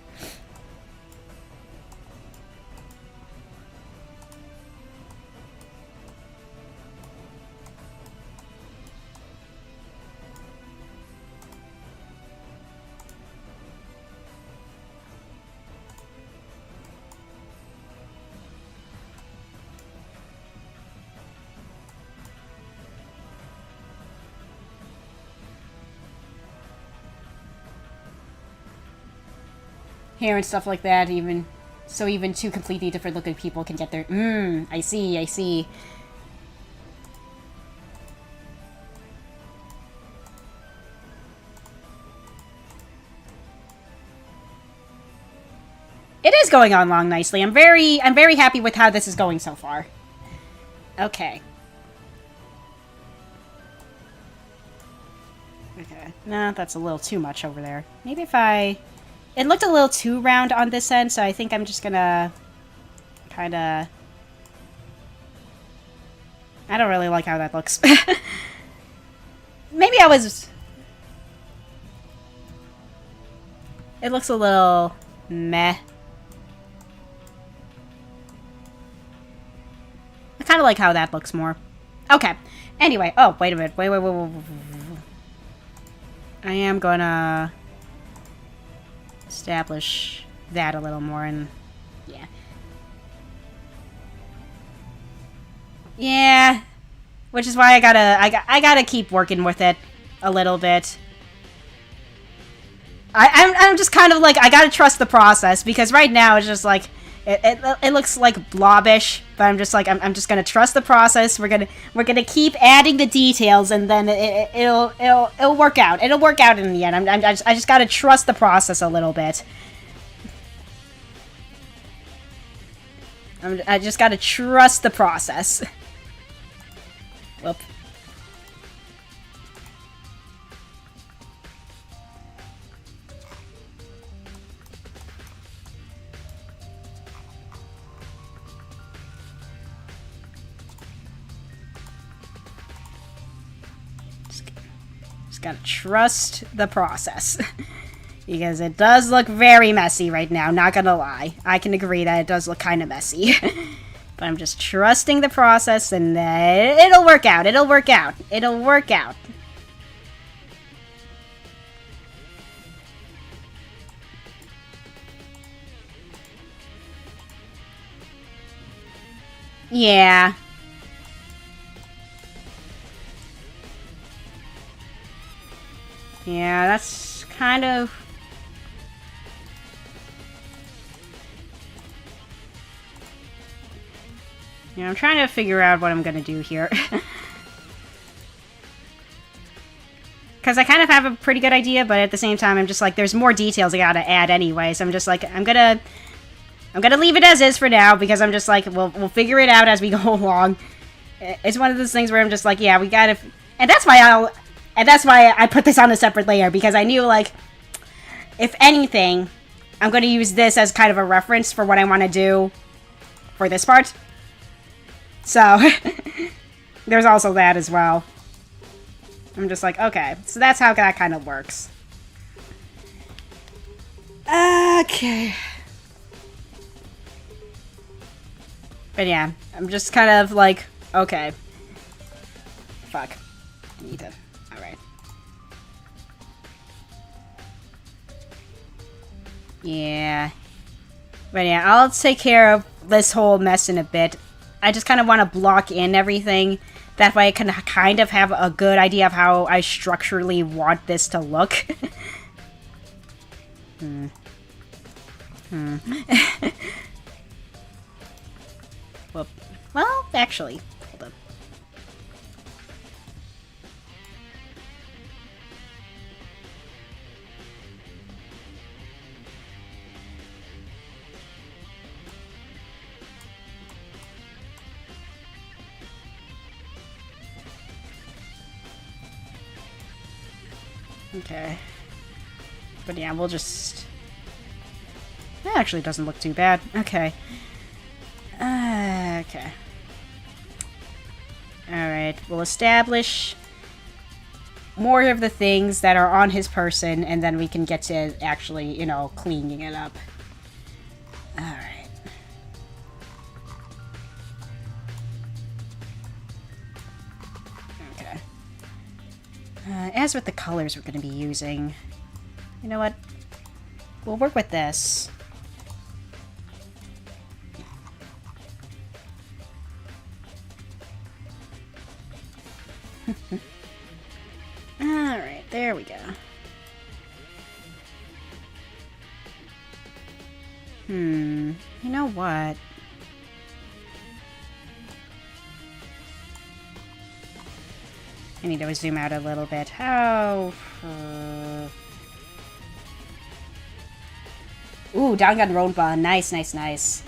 Hair and stuff like that, even two completely different looking people can get their I see, I see. It is going on along nicely. I'm very happy with how this is going so far. Okay. Okay. Nah, that's a little too much over there. Maybe if I... It looked a little too round on this end, so I think I'm just gonna... kinda... I don't really like how that looks. Maybe I was... It looks a little... meh. I kinda like how that looks more. Okay. Anyway. Oh, wait a minute. Wait. I am gonna... establish that a little more, and yeah, which is why I gotta keep working with it a little bit. I'm just kind of like, I gotta trust the process, because right now it's just like it looks like blobbish, but I'm just like, I'm just gonna trust the process. We're gonna keep adding the details, and then it'll work out. It'll work out in the end. I just gotta trust the process a little bit. I just gotta trust the process. Whoop. Gotta trust the process. Because it does look very messy right now, not gonna lie. I can agree that it does look kind of messy. But I'm just trusting the process, and it'll work out. It'll work out. It'll work out. Yeah. Yeah, that's kind of... Yeah, I'm trying to figure out what I'm gonna do here. Because I kind of have a pretty good idea, but at the same time, I'm just like, there's more details I gotta add anyway, so I'm just like, I'm gonna leave it as is for now, because I'm just like, we'll figure it out as we go along. It's one of those things where I'm just like, yeah, we gotta... And that's why I put this on a separate layer, because I knew, like, if anything, I'm going to use this as kind of a reference for what I want to do for this part. So, there's also that as well. I'm just like, okay, so that's how that kind of works. Okay. But yeah, I'm just kind of like, okay. Fuck. I need to... Alright. Yeah. But yeah, I'll take care of this whole mess in a bit. I just kind of want to block in everything. That way I can kind of have a good idea of how I structurally want this to look. Whoop. Well, actually, hold up. Okay. But yeah, we'll just... That actually doesn't look too bad. Okay. Okay. Alright, we'll establish more of the things that are on his person, and then we can get to actually, you know, cleaning it up. Alright. Okay. As with the colors we're going to be using, you know what? We'll work with this. Alright, there we go. You know what? I need to zoom out a little bit. How... Ooh, Danganronpa. Nice, nice, nice.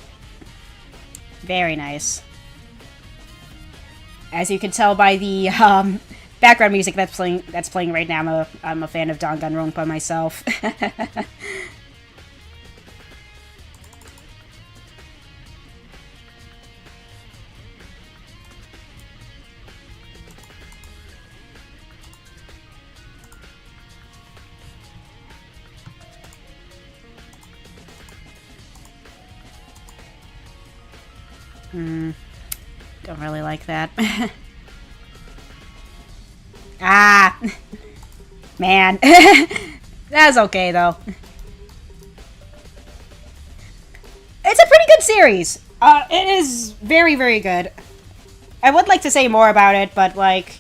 Very nice. As you can tell by the background music that's playing right now, I'm a fan of Danganronpa myself. Don't really like that. Ah! Man. That's okay, though. It's a pretty good series. It is very, very good. I would like to say more about it, but, like,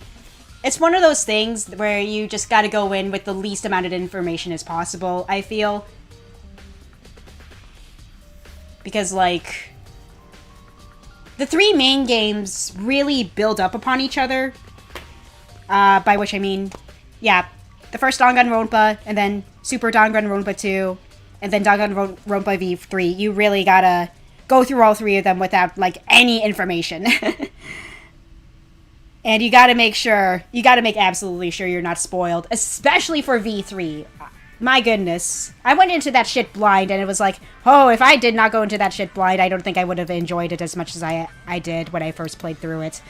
it's one of those things where you just gotta go in with the least amount of information as possible, I feel. Because, like... The three main games really build up upon each other. By which I mean, yeah, the first Danganronpa, and then Super Danganronpa 2, and then Danganronpa V3. You really gotta go through all three of them without, like, any information. And you gotta make absolutely sure you're not spoiled, especially for V3. My goodness. I went into that shit blind, and it was like, oh, if I did not go into that shit blind, I don't think I would have enjoyed it as much as I did when I first played through it.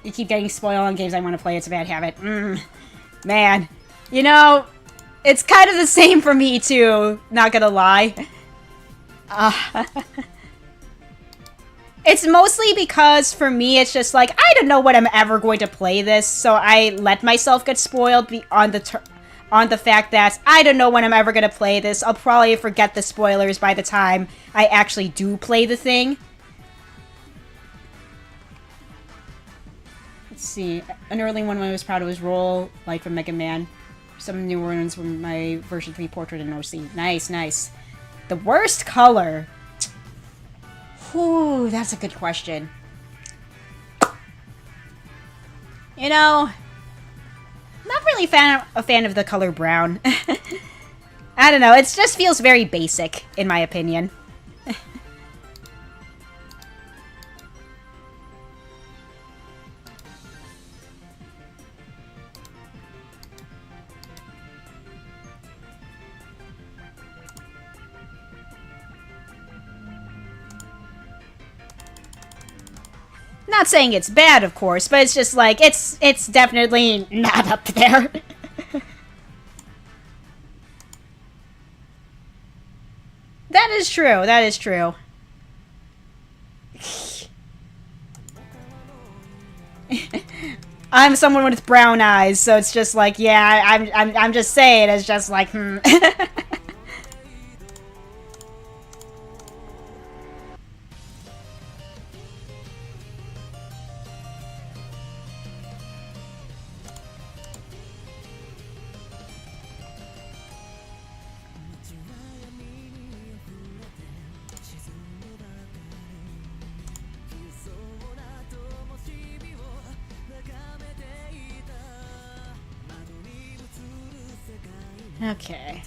You keep getting spoiled on games I want to play. It's a bad habit. Man. You know, it's kind of the same for me, too. Not gonna lie. It's mostly because, for me, it's just like, I don't know when I'm ever going to play this, so I let myself get spoiled on the fact that I don't know when I'm ever going to play this. I'll probably forget the spoilers by the time I actually do play the thing. Let's see. An early one I was proud of was Roll, like from Mega Man. Some new ones from my version 3 portrait in OC. Nice, nice. The worst color. Whew, that's a good question. You know, not really a fan of the color brown. I don't know, it just feels very basic, in my opinion. not saying it's bad, of course, but it's just like, it's definitely not up there. That is true, that is true. I'm someone with brown eyes, so it's just like, yeah, I'm just saying, it's just like, Okay.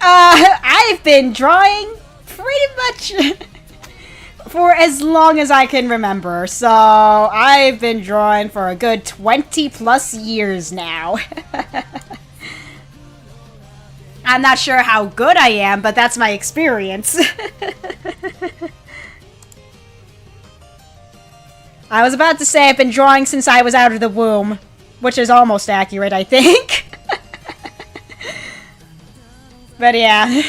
I've been drawing pretty much for as long as I can remember, so I've been drawing for a good 20 plus years now. I'm not sure how good I am, but that's my experience. I was about to say I've been drawing since I was out of the womb, which is almost accurate, I think. But yeah.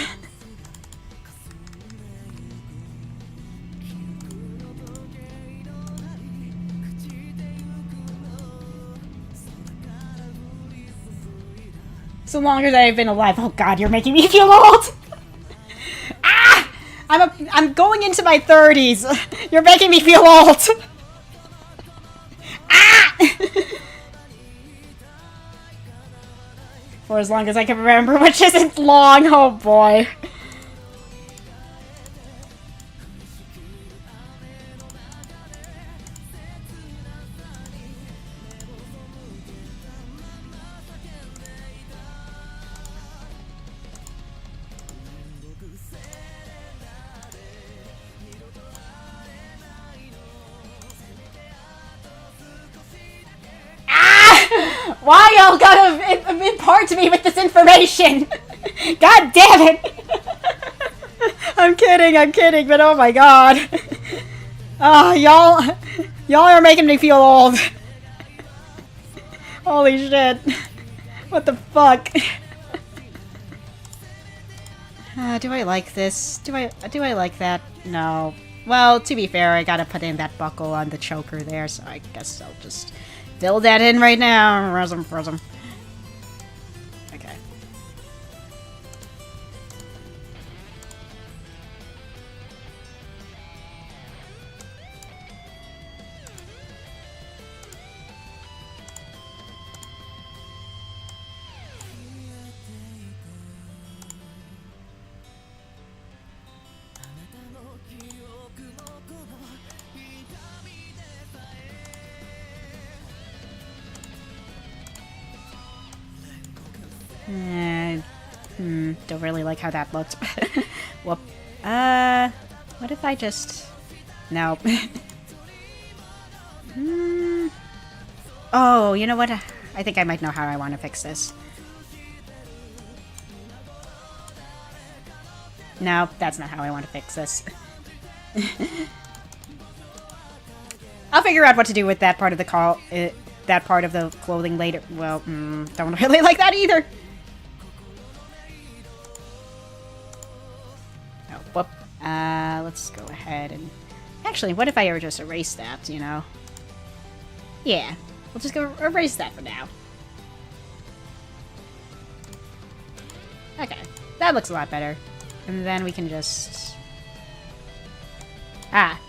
So long as I've been alive. Oh god, you're making me feel old! Ah! I'm going into my 30s. You're making me feel old! Ah! For as long as I can remember, which isn't long, oh boy. Why y'all gotta impart to me with this information? God damn it! I'm kidding, but oh my god. Y'all are making me feel old. Holy shit. What the fuck? Do I like this? Do I like that? No. Well, to be fair, I gotta put in that buckle on the choker there, so I guess I'll just fill that in right now. Frozen. Okay. Don't really like how that looked. Whoop. What if I just... Nope. Oh, you know what? I think I might know how I want to fix this. No, that's not how I want to fix this. I'll figure out what to do with that part of the that part of the clothing later. Well, don't really like that either. Oh, whoop. Let's go ahead and... Actually, what if I ever just erase that, you know? Yeah, we'll just go erase that for now. Okay, that looks a lot better. And then we can just... Ah,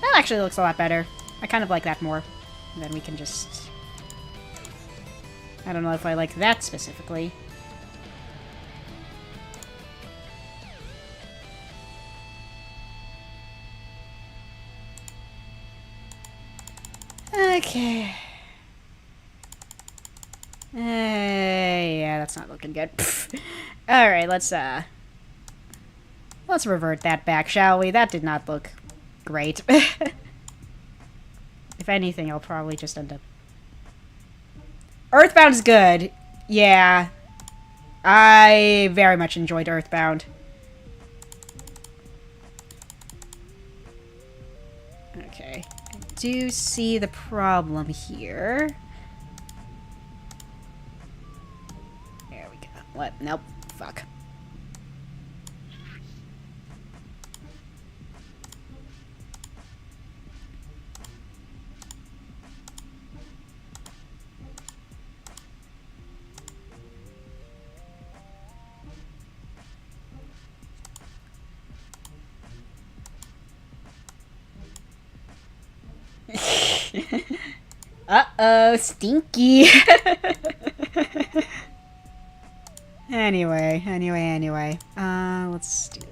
that actually looks a lot better. I kind of like that more. And then we can just... I don't know if I like that specifically. Okay. Yeah, that's not looking good. Alright, let's revert that back, shall we? That did not look great. If anything, I'll probably just end up... Earthbound's good. Yeah. I very much enjoyed Earthbound. Okay. I do see the problem here. There we go. What? Nope. Fuck. Uh-oh, stinky. Anyway. Let's do that.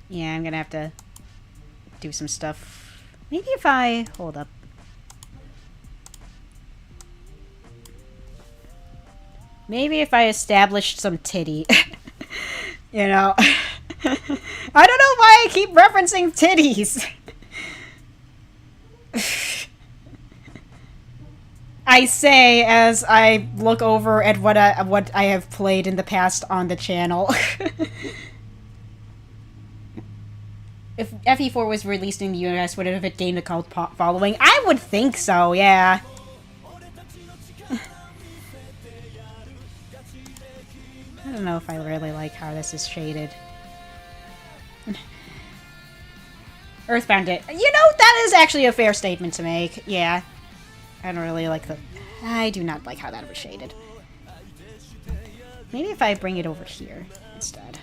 Yeah, I'm gonna have to do some stuff. Maybe if I... Hold up. Maybe if I established some titty. You know? I don't know why I keep referencing titties. I say as I look over at what I have played in the past on the channel. If FE4 was released in the US, would it have gained a cult following? I would think so, yeah. I don't know if I really like how this is shaded. Earthbound it. You know, that is actually a fair statement to make. Yeah. I don't really like the... I do not like how that was shaded. Maybe if I bring it over here instead.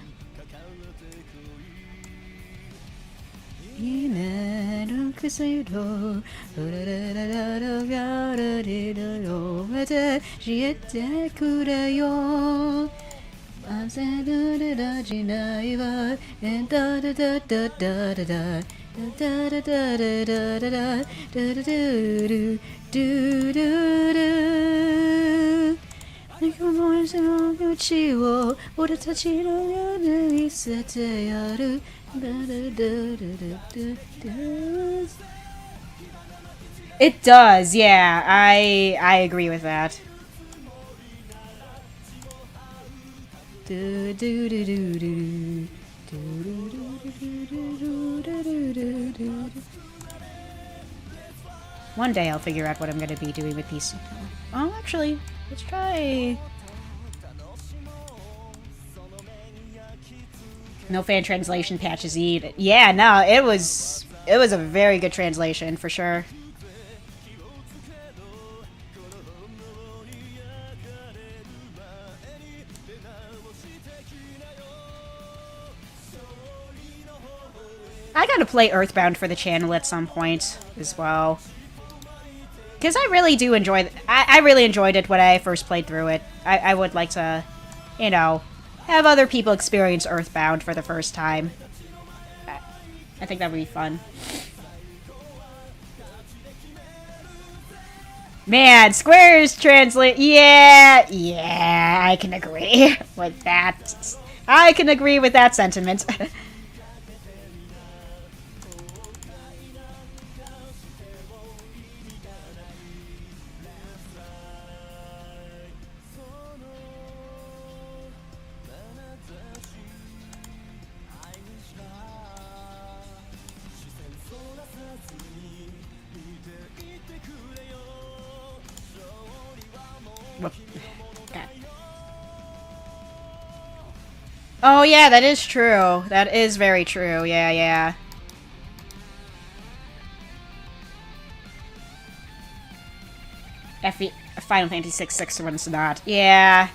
It does, yeah. I agree with that. One day I'll figure out what I'm going to be doing with these. Oh, actually, let's try... No fan translation patches either. Yeah, no, it was a very good translation for sure. I gotta play Earthbound for the channel at some point as well. Because I really do enjoy... I really enjoyed it when I first played through it. I would like to, you know, have other people experience Earthbound for the first time. I think that would be fun. Man, Square's translate... Yeah, I can agree with that. I can agree with that sentiment. Oh yeah, that is true. That is very true. Yeah. Final Fantasy VI one's not. Yeah.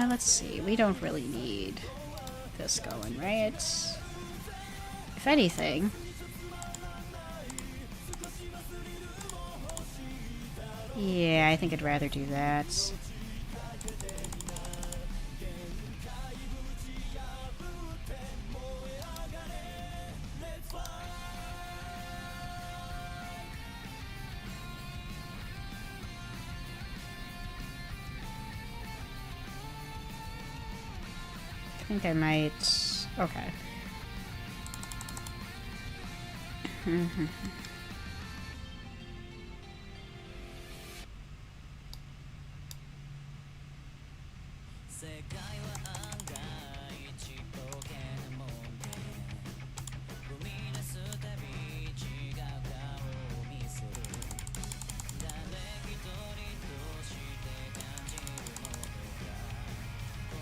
Let's see. We don't really need this going, right? If anything... Yeah, I think I'd rather do that. I think I might... Okay.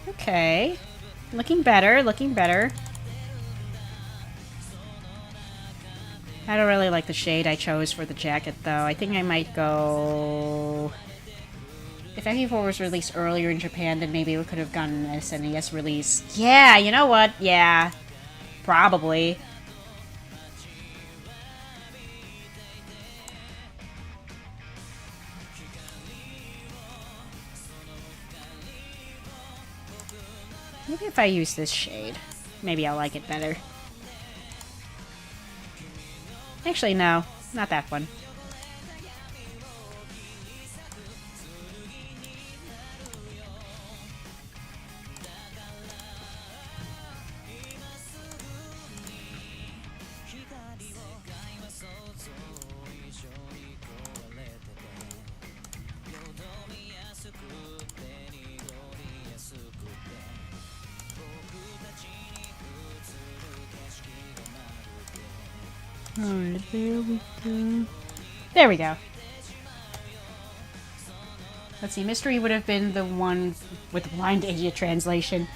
Okay. Looking better, looking better. I don't really like the shade I chose for the jacket, though. I think I might go... If ME4 was released earlier in Japan, then maybe we could have gotten an SNES release. Yeah, you know what? Yeah. Probably. Maybe if I use this shade, maybe I'll like it better. Actually, no. Not that one. Alright, there we go. There we go. Let's see, Mystery would have been the one with the blind idiot translation.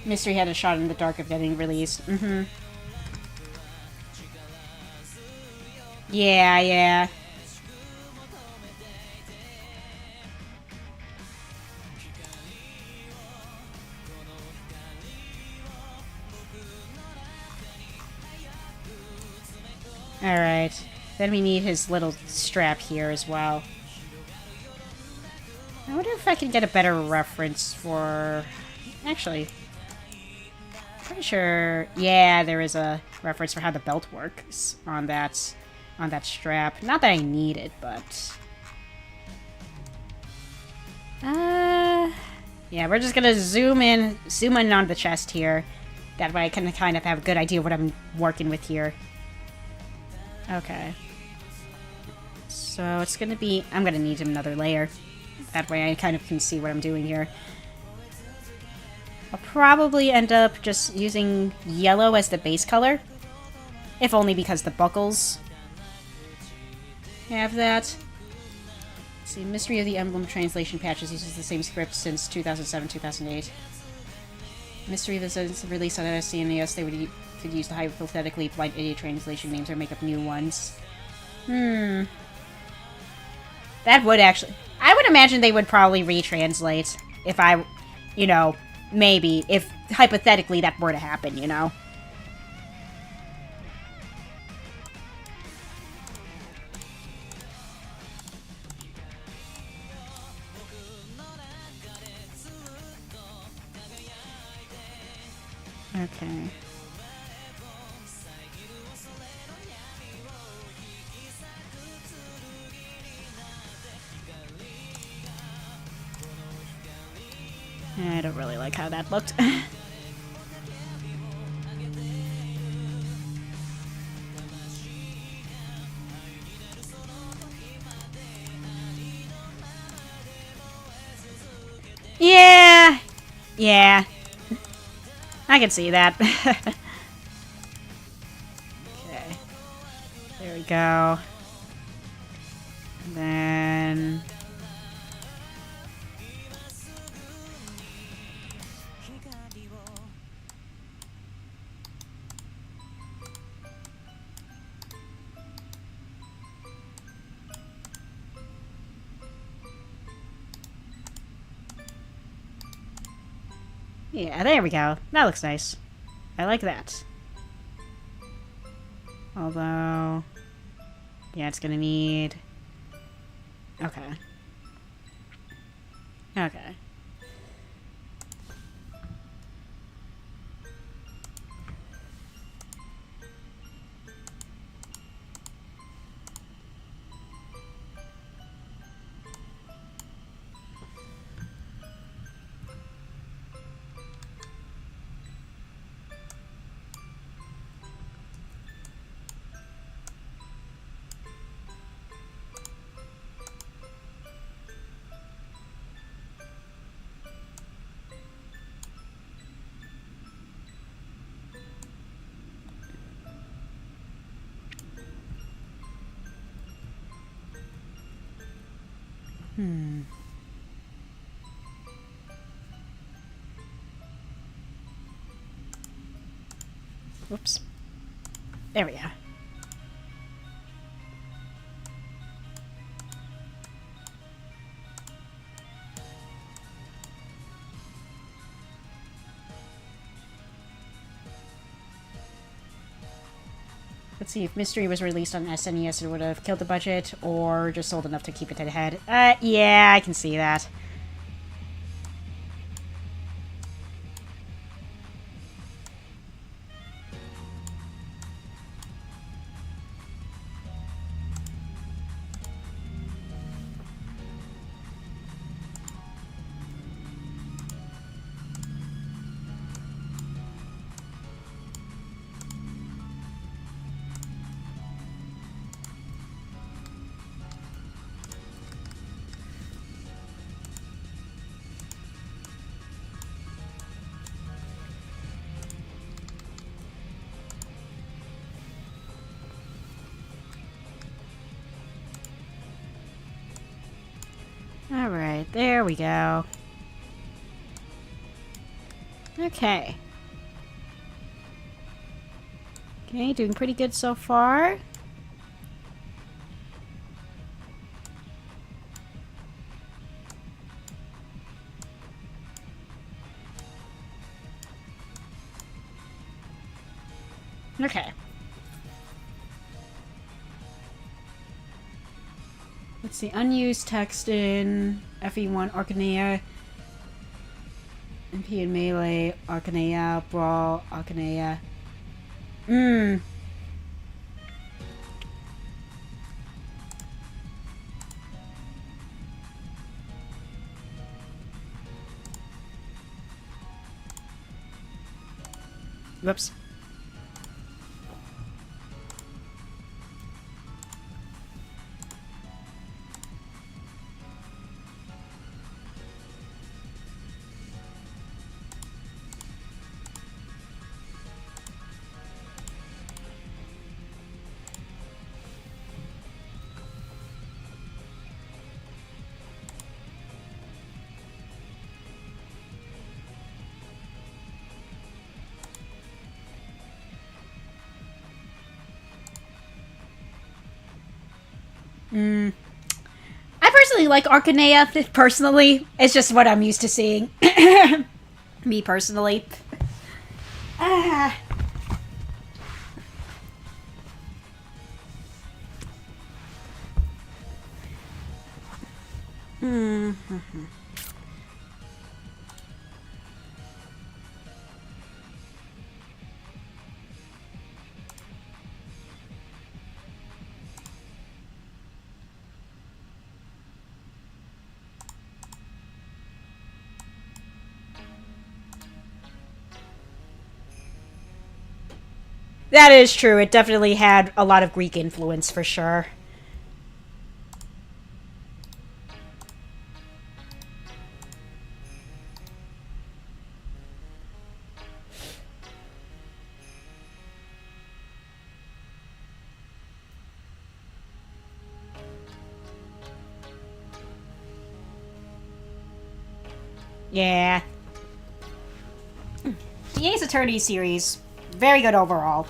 Mystery had a shot in the dark of getting released. Yeah, yeah. Alright. Then we need his little strap here as well. I wonder if I can get a better reference for... Actually... Pretty sure... Yeah, there is a reference for how the belt works on that strap. Not that I need it, but... Yeah, we're just gonna zoom in on the chest here. That way I can kind of have a good idea what I'm working with here. Okay. So it's gonna be... I'm gonna need another layer. That way I kind of can see what I'm doing here. I'll probably end up just using yellow as the base color. If only because the buckles have that. Let's see, Mystery of the Emblem translation patches uses the same script since 2007-2008. Mystery of the release on SNES, they would could use the hypothetically blind idiot translation names or make up new ones. That would actually... I would imagine they would probably retranslate if I... You know, maybe. If hypothetically that were to happen, you know? Okay. I don't really like how that looked. Yeah! Yeah. I can see that. Okay. There we go. And then... Yeah, there we go. That looks nice. I like that. Although... yeah, it's gonna need... okay. Okay. Whoops. There we go. Let's see, if Mystery was released on SNES, it would have killed the budget, or just sold enough to keep it ahead. Yeah, I can see that. Alright, there we go. Okay. Okay, doing pretty good so far. Okay. Let's see, unused text in FE1 Arcanea, MP and Melee, Arcanea, Brawl, Arcanea. Whoops. I personally like Arcanea, personally. It's just what I'm used to seeing. Me, personally. Ah. That is true. It definitely had a lot of Greek influence, for sure. Yeah. The Ace Attorney series, very good overall.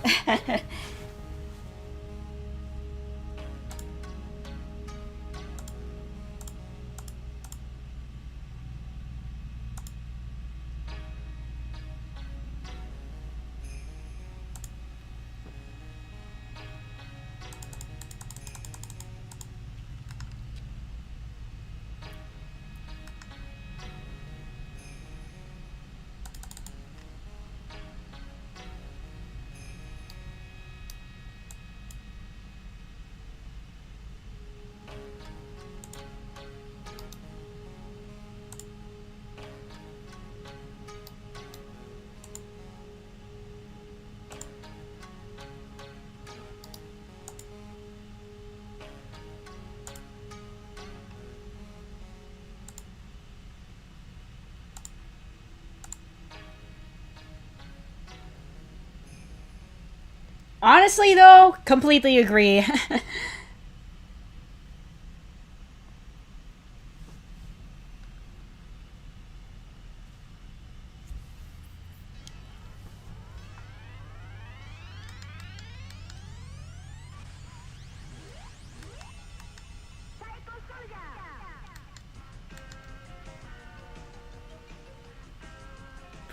Honestly, though, completely agree.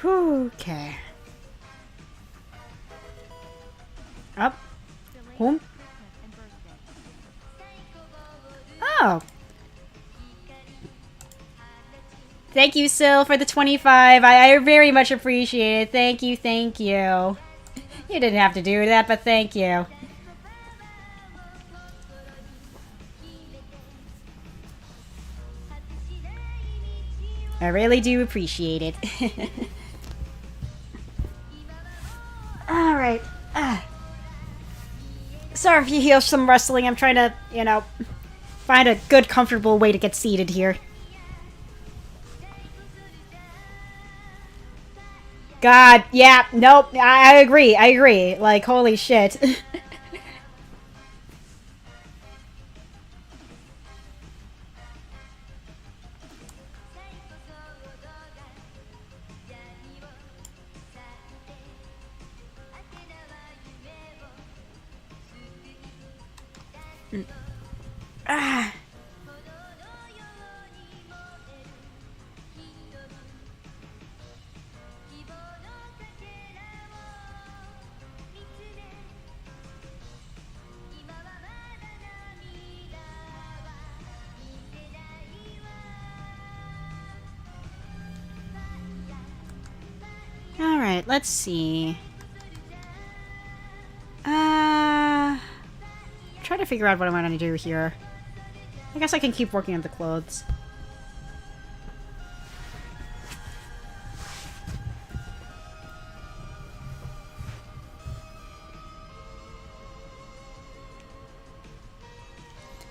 Okay. Up. Home. Oh. Thank you, Sil, for the 25. I very much appreciate it. Thank you, thank you. You didn't have to do that, but thank you. I really do appreciate it. Alright. Sorry if you hear some rustling. I'm trying to, you know, find a good, comfortable way to get seated here. God, yeah, nope, I agree, Like, holy shit. Ah. Alright, let's see. Try to figure out what I want to do here. I guess I can keep working on the clothes.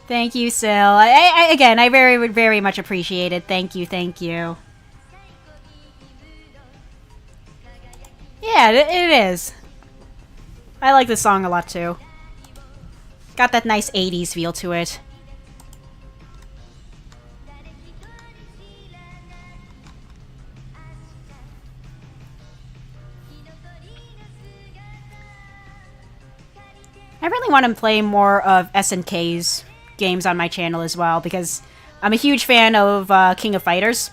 Thank you, Sil. Again, I very much appreciate it. Thank you, thank you. Yeah, it is. I like this song a lot, too. Got that nice 80s feel to it. I really want to play more of SNK's games on my channel as well, because I'm a huge fan of King of Fighters.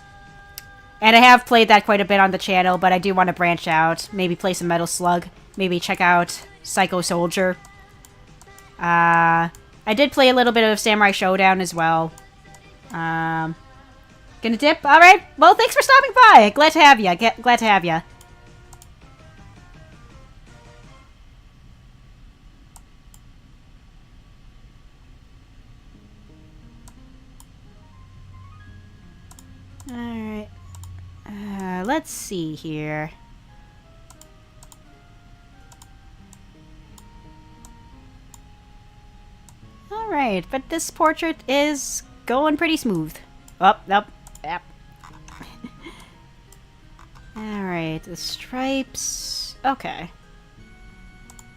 And I have played that quite a bit on the channel, but I do want to branch out. Maybe play some Metal Slug. Maybe check out Psycho Soldier. I did play a little bit of Samurai Showdown as well. Gonna dip? Alright, well, thanks for stopping by! Glad to have ya. Glad to have ya. Alright. Let's see here. Alright, but this portrait is going pretty smooth. Up, up, yep. Alright, the stripes. Okay.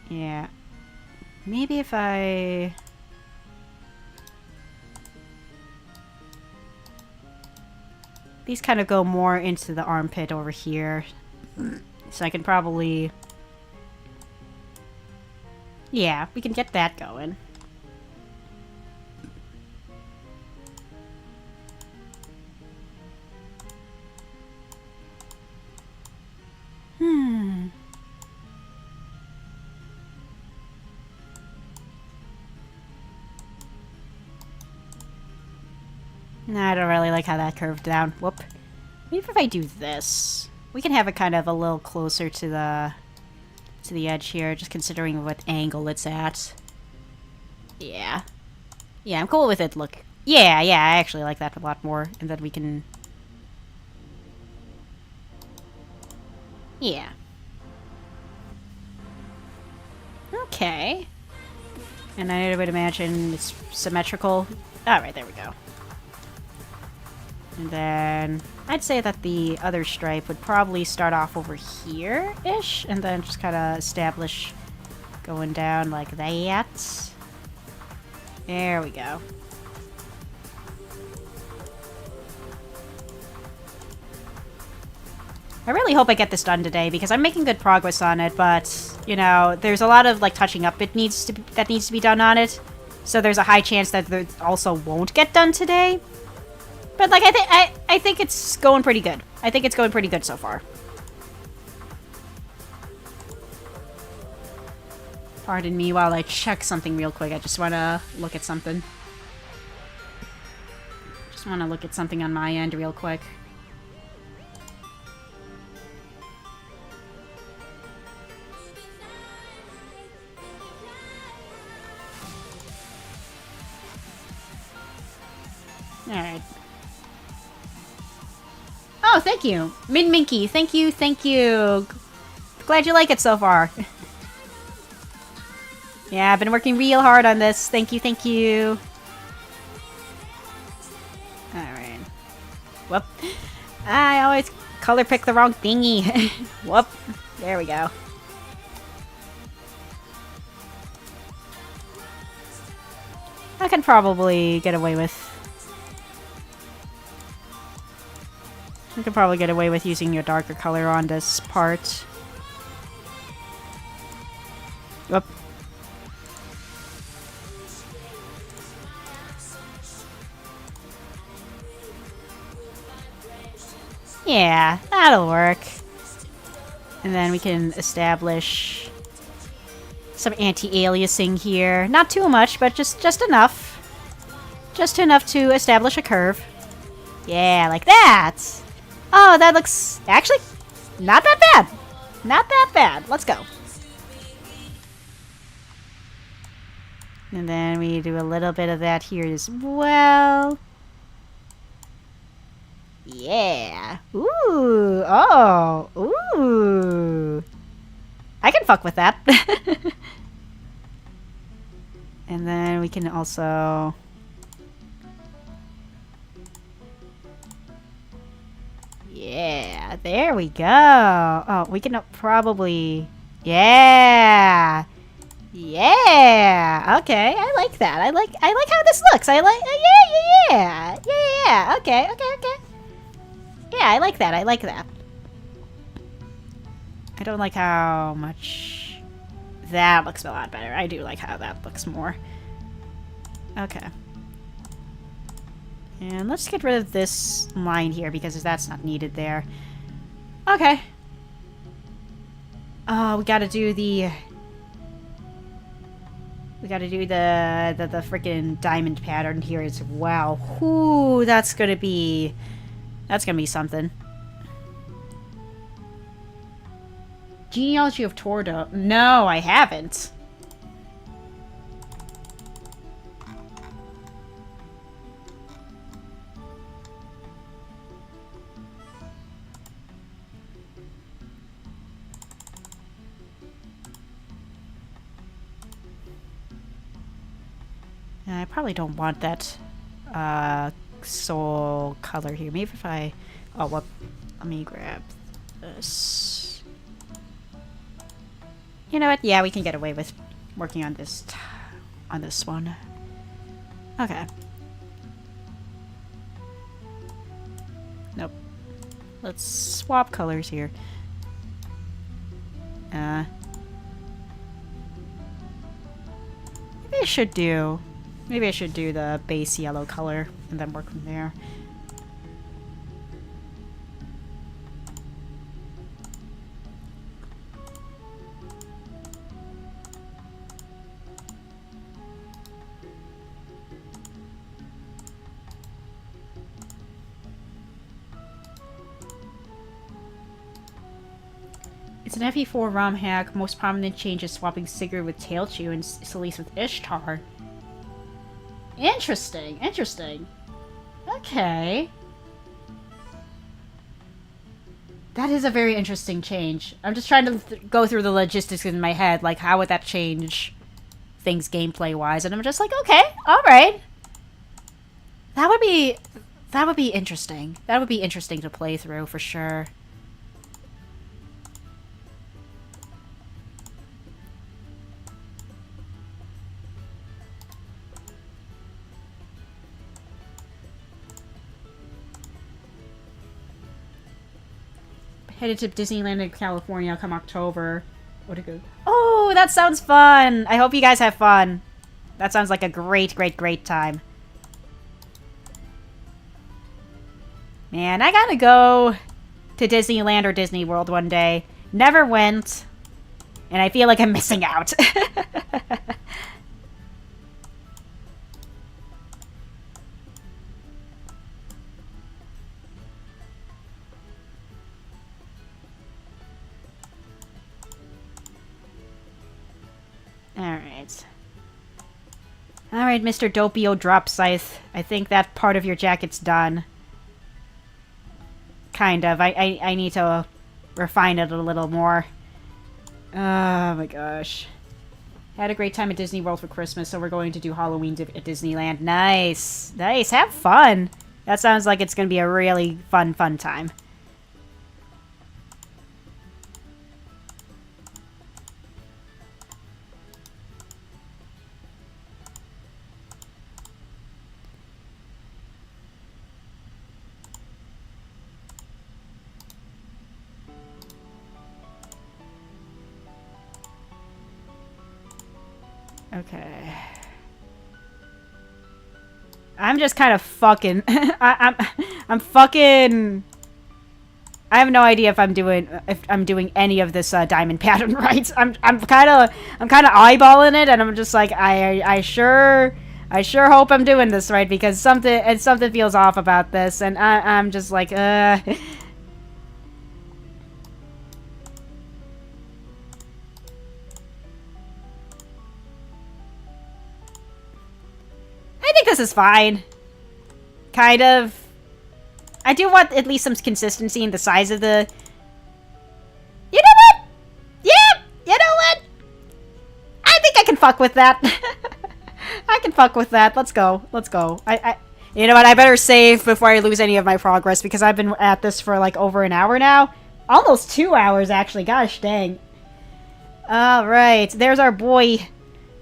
Yeah. Maybe if I... These kind of go more into the armpit over here. So I can probably... Yeah, we can get that going. Nah, I don't really like how that curved down. Whoop. Maybe if I do this, we can have it kind of a little closer to the edge here, just considering what angle it's at. Yeah. Yeah, I'm cool with it. Look. Yeah, I actually like that a lot more. And then we can... Yeah. Okay. And I would imagine it's symmetrical. Alright, there we go. And then I'd say that the other stripe would probably start off over here-ish, and then just kind of establish Going down like that. There we go. I really hope I get this done today because I'm making good progress on it, but, you know, there's a lot of, like, touching up that needs to be done on it. So there's a high chance that it also won't get done today. But, like, I think it's going pretty good. I think it's going pretty good so far. Pardon me while I check something real quick. I just want to look at something. Just want to look at something on my end real quick. Alright. Oh, thank you. Min Minky, thank you, thank you. Glad you like it so far. Yeah, I've been working real hard on this. Thank you, thank you. Alright. Whoop. I always color pick the wrong thingy. Whoop. There we go. I can probably get away with... I could probably get away with using your darker color on this part. Whoop. Yeah, that'll work. And then we can establish some anti-aliasing here. Not too much, but just enough. Just enough to establish a curve. Yeah, like that! Oh, that looks actually not that bad. Not that bad. Let's go. And then we do a little bit of that here as well. Yeah. Ooh. Oh. Ooh. I can fuck with that. And then we can also... Yeah, there we go. Oh, we can probably... Yeah! Yeah! Okay, I like that. I like how this looks. I like... Yeah! Okay. Yeah, I like that. I like that. I don't like how much... That looks a lot better. I do like how that looks more. Okay. And let's get rid of this line here because that's not needed there. Okay. Oh, we gotta do the... We gotta do the freaking diamond pattern here as well. Ooh, that's gonna be something. Genealogy of Tordo. No, I haven't. I probably don't want that soul color here. Maybe if I... Oh, well, let me grab this. You know what? Yeah, we can get away with working on this one. Okay. Nope. Let's swap colors here. Maybe I should do... Maybe I should do the base yellow color and then work from there. It's an FE4 ROM hack. Most prominent change is swapping Sigurd with Tailchew and Celise with Ishtar. Interesting, interesting. Okay. That is a very interesting change. I'm just trying to go through the logistics in my head, like how would that change things gameplay-wise, and I'm just like, okay, alright. That would be interesting. That would be interesting to play through, for sure. Headed to Disneyland in California come October. What a good... Oh, that sounds fun! I hope you guys have fun. That sounds like a great, great, great time. Man, I gotta go to Disneyland or Disney World one day. Never went. And I feel like I'm missing out. Alright. Alright, Mr. Doppio Drop Scythe. I think that part of your jacket's done. Kind of. I need to refine it a little more. Oh my gosh. Had a great time at Disney World for Christmas, so we're going to do Halloween at Disneyland. Nice. Nice. Have fun. That sounds like it's going to be a really fun time. Okay. I'm just kind of fucking... I'm fucking... I have no idea if I'm doing any of this diamond pattern right. I'm kind of eyeballing it, and I'm just like, I sure hope I'm doing this right, because something feels off about this, and I'm just like, I think this is fine. Kind of. I do want at least some consistency in the size of the... You know what? Yeah! You know what? I think I can fuck with that. I can fuck with that. Let's go. Let's go. You know what? I better save before I lose any of my progress, because I've been at this for like over an hour now. Almost 2 hours, actually. Gosh dang. Alright. There's our boy.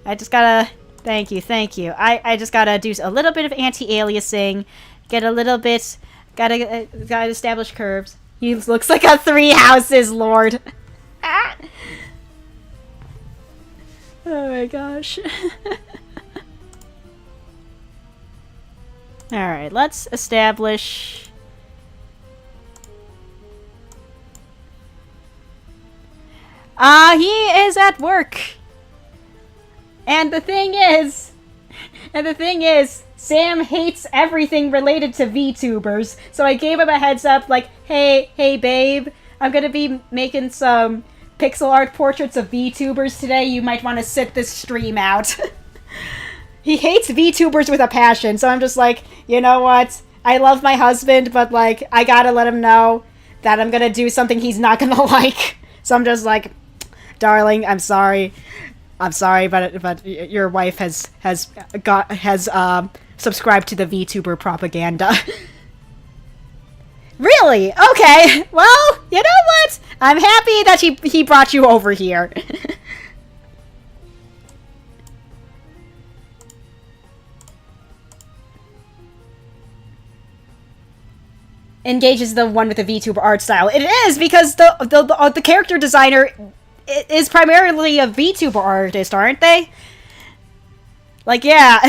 I just gotta... Thank you, thank you. I just gotta do a little bit of anti-aliasing. Get a little bit... Gotta establish curves. He looks like a 3 houses lord. Ah. Oh my gosh. Alright, let's establish... he is at work. And the thing is, Sam hates everything related to VTubers, so I gave him a heads up, like, hey babe, I'm gonna be making some pixel art portraits of VTubers today, you might want to sit this stream out. He hates VTubers with a passion, so I'm just like, you know what, I love my husband, but like, I gotta let him know that I'm gonna do something he's not gonna like. So I'm just like, darling, I'm sorry, but your wife has subscribed to the VTuber propaganda. Really? Okay. Well, you know what? I'm happy that he brought you over here. Engage is the one with the VTuber art style. It is, because the character designer is primarily a VTuber artist, aren't they? Like, yeah.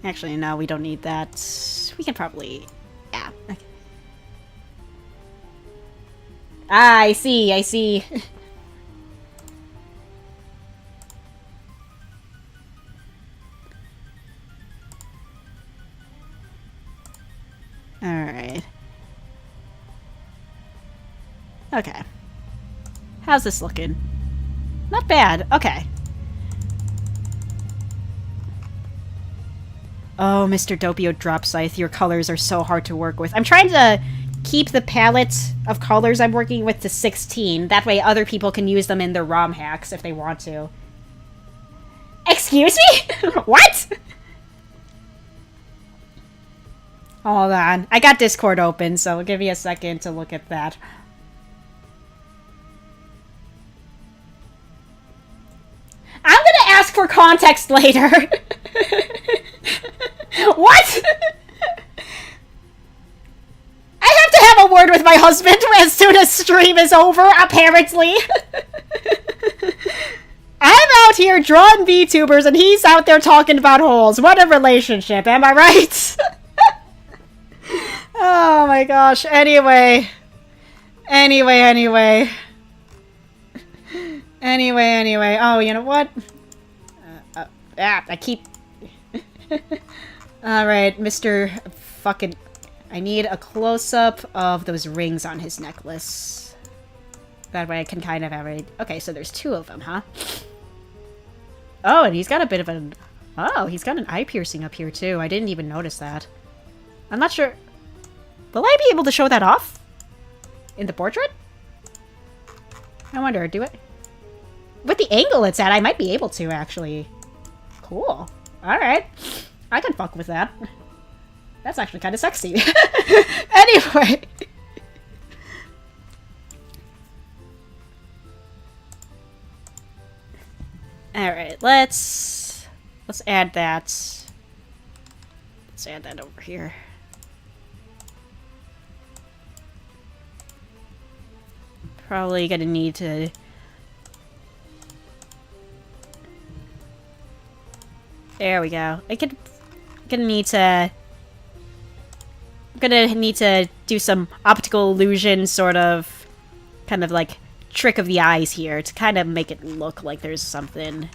Actually, no, we don't need that. We can probably... Yeah. Okay. Ah, I see. Alright. Okay. How's this looking? Not bad. Okay. Oh, Mr. Doppio Drop Scythe, your colors are so hard to work with. I'm trying to keep the palette of colors I'm working with to 16. That way other people can use them in their ROM hacks if they want to. Excuse me? What? Hold on. I got Discord open, so give me a second to look at that. for context later. What? I have to have a word with my husband as soon as stream is over, apparently. I'm out here drawing VTubers and he's out there talking about holes. What a relationship, am I right? Oh my gosh. Anyway. Anyway. Oh, you know what? I keep... Alright, Mr. fucking... I need a close-up of those rings on his necklace. That way I can kind of have a... Okay, so there's 2 of them, huh? Oh, and he's got a bit of an... Oh, he's got an eye piercing up here, too. I didn't even notice that. I'm not sure... Will I be able to show that off? In the portrait? I wonder, do it... With the angle it's at, I might be able to, actually. Cool. Alright. I can fuck with that. That's actually kind of sexy. Anyway. Alright, let's add that. Let's add that over here. Probably gonna need to... There we go. Gonna need to do some optical illusion sort of kind of like trick of the eyes here to kind of make it look like there's something.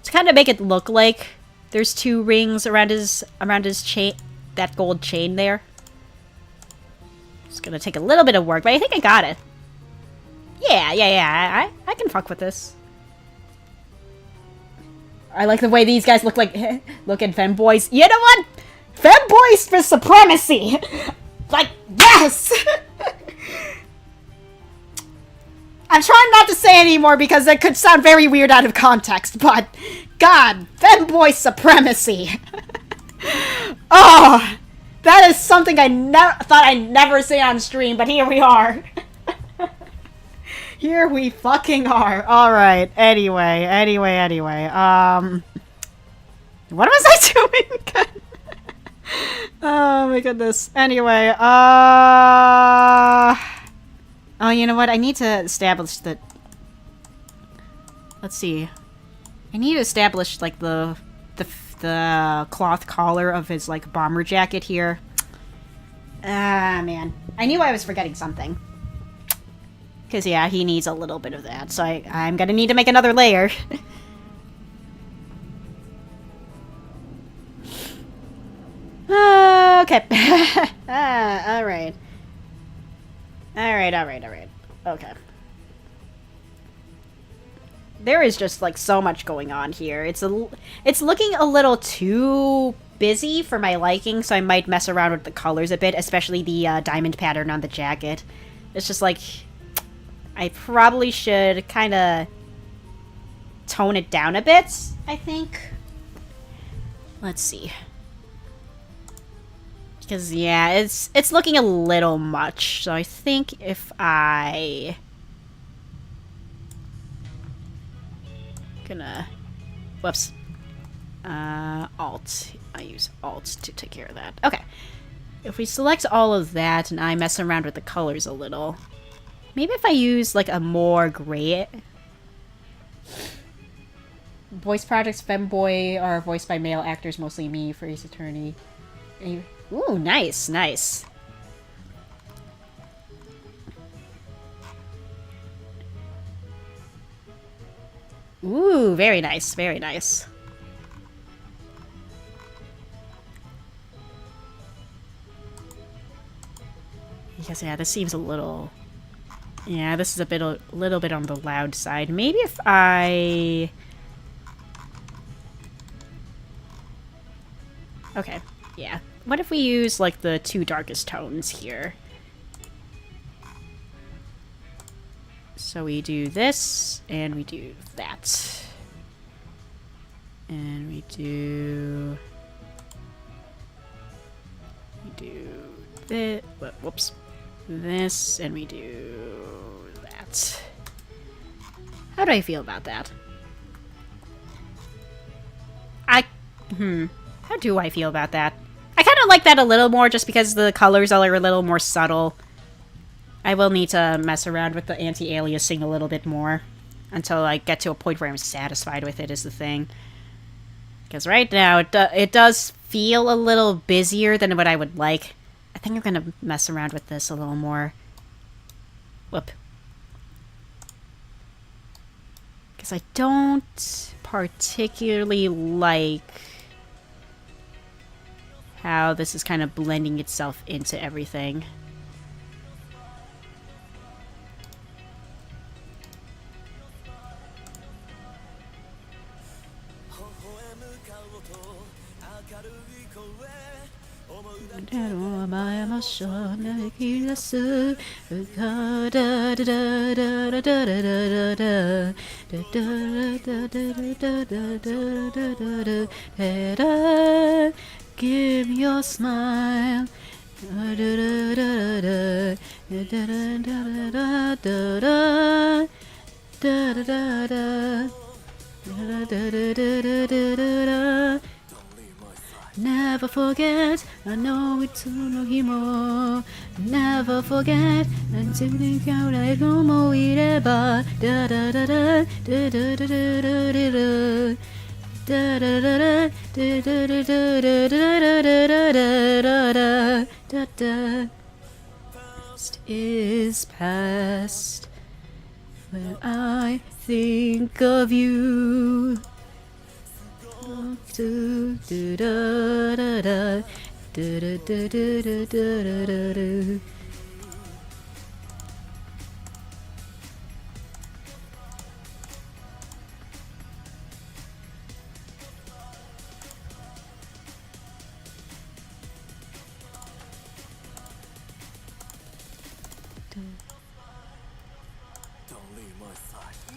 To kind of make it look like there's 2 rings around his chain, that gold chain there. It's gonna take a little bit of work, but I think I got it. Yeah. I can fuck with this. I like the way these guys look like... Look at femboys. You know what? Femboys for supremacy! Like, yes! I'm trying not to say anymore because it could sound very weird out of context, but... God, femboy supremacy! Oh! That is something I thought I'd never say on stream, but here we are. Here we fucking are. Alright, anyway. What was I doing again? Oh my goodness. Anyway, oh, you know what? I need to establish that... Let's see. I need to establish, like, the cloth collar of his, like, bomber jacket here. Ah, man. I knew I was forgetting something. Because, yeah, he needs a little bit of that. So I'm gonna need to make another layer. Okay. Alright. Okay. There is just, like, so much going on here. It's looking a little too busy for my liking, so I might mess around with the colors a bit, especially the diamond pattern on the jacket. It's just, like... I probably should kind of tone it down a bit, I think. Let's see. Because, yeah, it's looking a little much. So I think if I... Gonna... Whoops. Alt. I use Alt to take care of that. Okay. If we select all of that and I mess around with the colors a little... Maybe if I use, like, a more gray... Voice projects, femboy, are voiced by male actors, mostly me, for Ace Attorney. Ooh, nice. Ooh, very nice. Because, yeah, this seems a little... Yeah, this is a little bit on the loud side. Maybe if I... Okay, yeah. What if we use, like, the 2 darkest tones here? So we do this, and we do that. And we do this, whoops. This, and we do that. How do I feel about that? How do I feel about that? I kind of like that a little more just because the colors are a little more subtle. I will need to mess around with the anti-aliasing a little bit more until I get to a point where I'm satisfied with it is the thing. Because right now, it does feel a little busier than what I would like. I think I'm going to mess around with this a little more. Whoop. Because I don't particularly like how this is kind of blending itself into everything. Give me your smile. Never forget, I know it's no himo. Never forget, until you count I go more ireba. Da da da da da da da da da da. Da da da da da da da da da da da. Past is past when I think of you. Do do da da da da da da da da da da.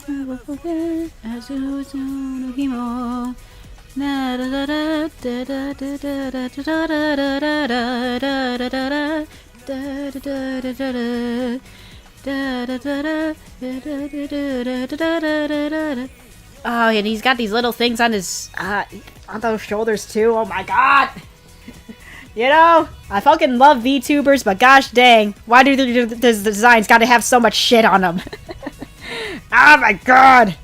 Never forget as you was no himo. Na da da da da da da da da da da da da da da. Oh, and he's got these little things on his on those shoulders too. Oh my god! You know, I fucking love VTubers, but gosh dang, why do the designs got to have so much shit on them? Oh my god!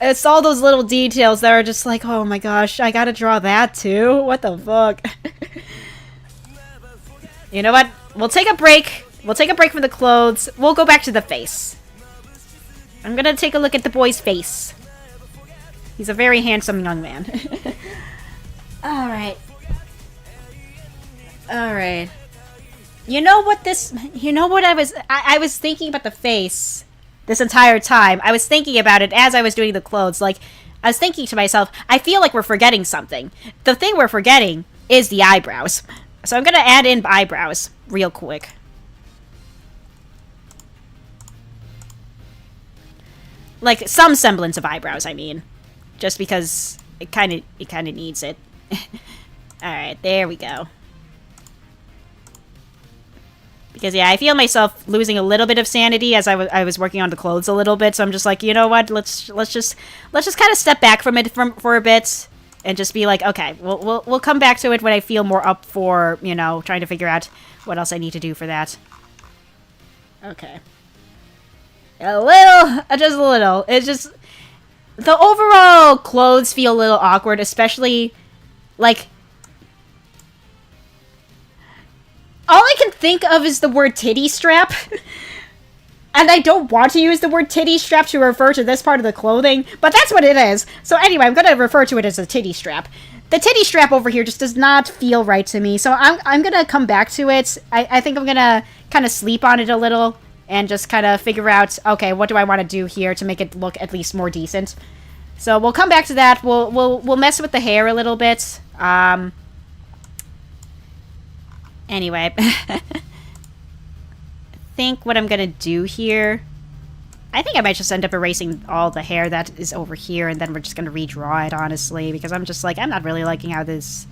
It's all those little details that are just like, oh my gosh, I gotta draw that too? What the fuck? You know what? We'll take a break. We'll take a break from the clothes. We'll go back to the face. I'm gonna take a look at the boy's face. He's a very handsome young man. Alright. Alright. You know what I was thinking about the face this entire time. I was thinking about it as I was doing the clothes. Like, I was thinking to myself, I feel like we're forgetting something. The thing we're forgetting is the eyebrows. So I'm gonna add in eyebrows real quick. Like, some semblance of eyebrows, I mean. Just because it kinda needs it. Alright, there we go. Because, yeah, I feel myself losing a little bit of sanity as I was working on the clothes a little bit, so I'm just like, you know what, let's just kind of step back from it for a bit, and just be like, okay, we'll come back to it when I feel more up for, you know, trying to figure out what else I need to do for that. Okay. Just a little. It's just, the overall clothes feel a little awkward, especially, like, all I can think of is the word titty strap. And I don't want to use the word titty strap to refer to this part of the clothing, but that's what it is. So anyway, I'm going to refer to it as a titty strap. The titty strap over here just does not feel right to me, so I'm going to come back to it. I think I'm going to kind of sleep on it a little and just kind of figure out, okay, what do I want to do here to make it look at least more decent. So we'll come back to that. We'll mess with the hair a little bit. Anyway, I think what I'm gonna do here, I think I might just end up erasing all the hair that is over here, and then we're just gonna redraw it, honestly, because I'm just like, I'm not really liking how these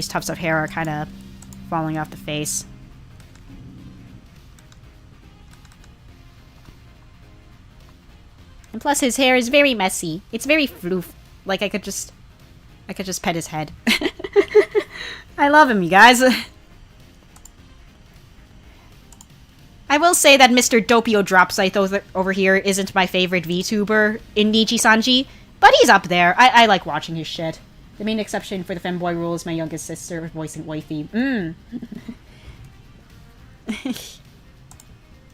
tufts of hair are kind of falling off the face. And plus his hair is very messy. It's very floof. Like I could just pet his head. I love him, you guys. I will say that Mr. Doppio Dropscythe over here isn't my favorite VTuber in Nijisanji, but he's up there. I like watching his shit. The main exception for the femboy rule is my youngest sister voicing wifey.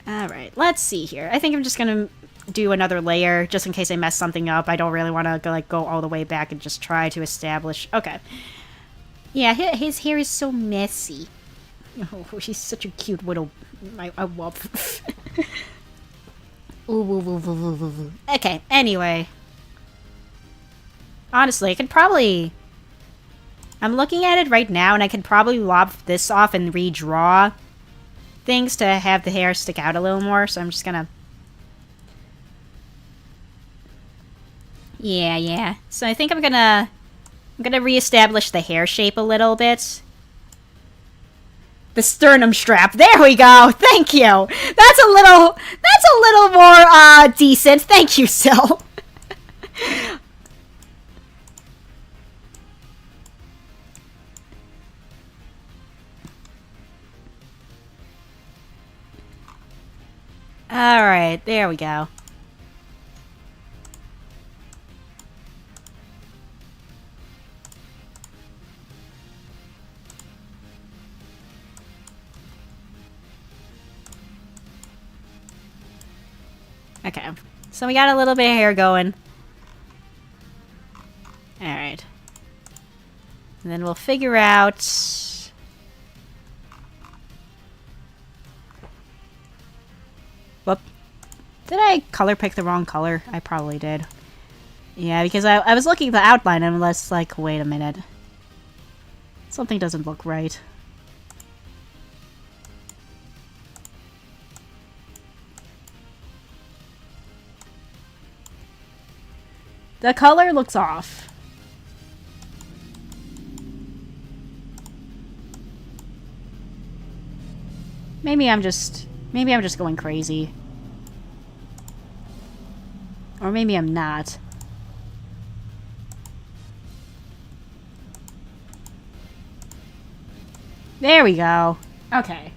Alright, let's see here. I think I'm just gonna do another layer, just in case I mess something up. I don't really want to like go all the way back and just try to establish... Okay. Yeah, his hair is so messy. Oh, he's such a cute little... I love... Okay, anyway. Honestly, I could probably... I'm looking at it right now, and I could probably lop this off and redraw things to have the hair stick out a little more, so I'm just gonna... Yeah. So I think I'm gonna reestablish the hair shape a little bit. The sternum strap. There we go. Thank you. That's a little more decent. Thank you, Sil. All right, there we go. Okay, so we got a little bit of hair going. Alright. And then we'll figure out... Whoop. Did I color pick the wrong color? I probably did. Yeah, because I was looking at the outline and was like, wait a minute. Something doesn't look right. The color looks off. Maybe I'm just going crazy. Or maybe I'm not. There we go. Okay.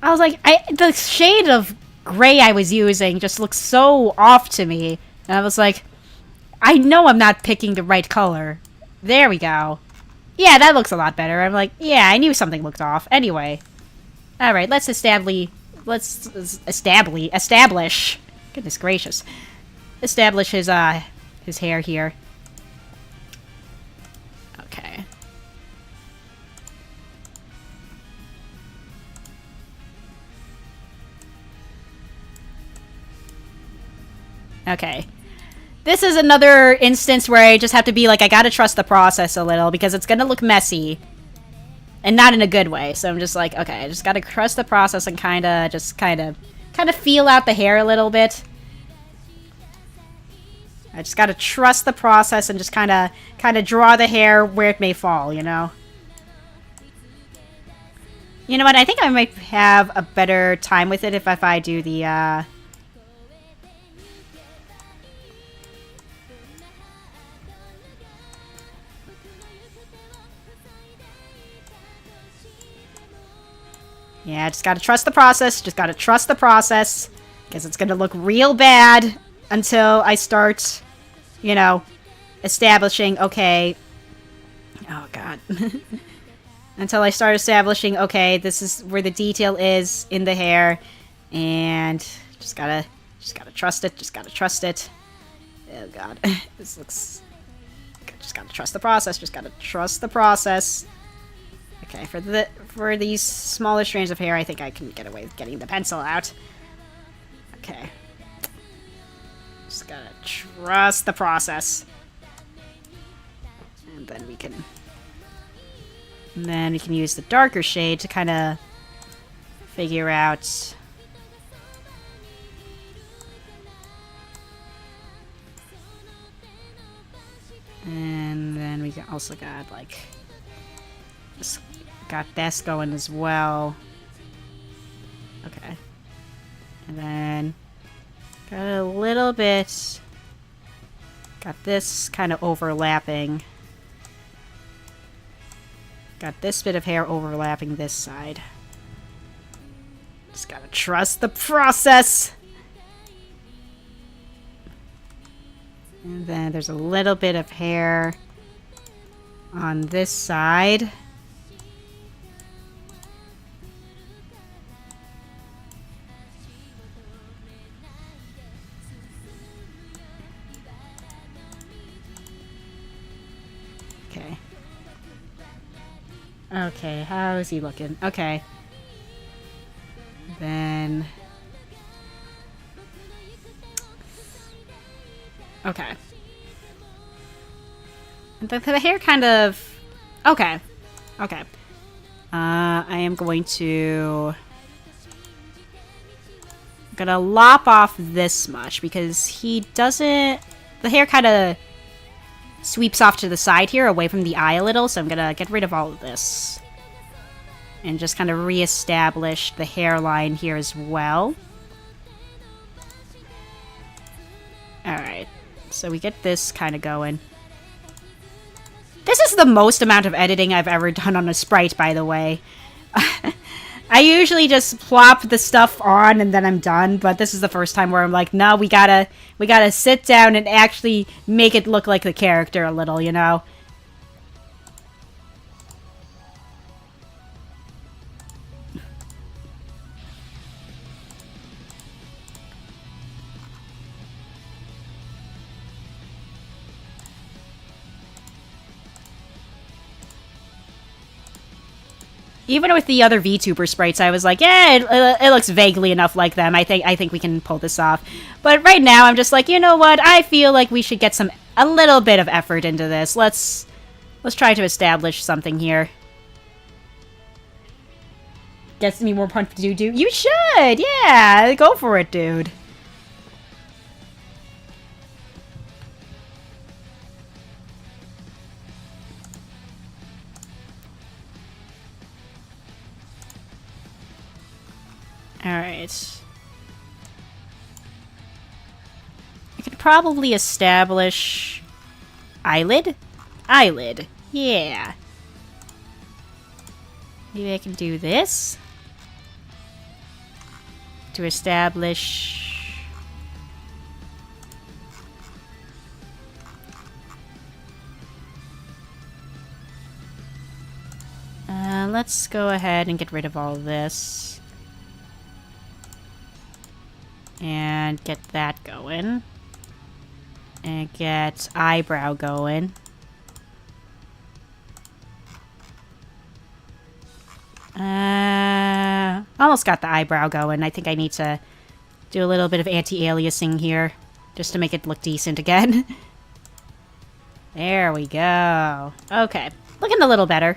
I was like, the shade of gray I was using just looks so off to me. And I was like, I know I'm not picking the right color. There we go. Yeah, that looks a lot better. I'm like, yeah, I knew something looked off. Anyway. Alright, let's establish. Goodness gracious. Establish his hair here. Okay. Okay. This is another instance where I just have to be like, I gotta trust the process a little, because it's gonna look messy. And not in a good way. So I'm just like, okay, I just gotta trust the process and kind of feel out the hair a little bit. I just gotta trust the process and just kind of draw the hair where it may fall, you know? You know what, I think I might have a better time with it if I do the, Yeah, just gotta trust the process. Just gotta trust the process. Because it's gonna look real bad until I start, you know, establishing, okay... Oh, God. Until I start establishing, okay, this is where the detail is in the hair. And just gotta trust it. Just gotta trust it. Oh, God. This looks... Just gotta trust the process. Just gotta trust the process. Okay, for these smaller strands of hair, I think I can get away with getting the pencil out. Okay. Just gotta trust the process. And then we can... And then we can use the darker shade to kind of figure out... And then we also got, like... Just got this going as well. Okay. And then Got a little bit... Got this kind of overlapping. Got this bit of hair overlapping this side. Just gotta trust the process! And then there's a little bit of hair on this side. Okay. Okay, how is he looking? Okay. Then... Okay. The hair kind of... Okay. Okay. I am going to... I'm gonna lop off this much because he doesn't... The hair kind of sweeps off to the side here, away from the eye a little, so I'm gonna get rid of all of this. And just kind of reestablish the hairline here as well. Alright. So we get this kind of going. This is the most amount of editing I've ever done on a sprite, by the way. I usually just plop the stuff on and then I'm done, but this is the first time where I'm like, no, we gotta sit down and actually make it look like the character a little, you know? Even with the other VTuber sprites, I was like, yeah, it looks vaguely enough like them. I think we can pull this off. But right now, I'm just like, you know what? I feel like we should get a little bit of effort into this. Let's try to establish something here. Gets me more punch to do. You should, yeah, go for it, dude. Alright. I could probably establish... Eyelid? Eyelid. Yeah. Maybe I can do this. To establish... Let's go ahead and get rid of all of this. And get that going. And get eyebrow going. Almost got the eyebrow going. I think I need to do a little bit of anti-aliasing here. Just to make it look decent again. There we go. Okay. Looking a little better.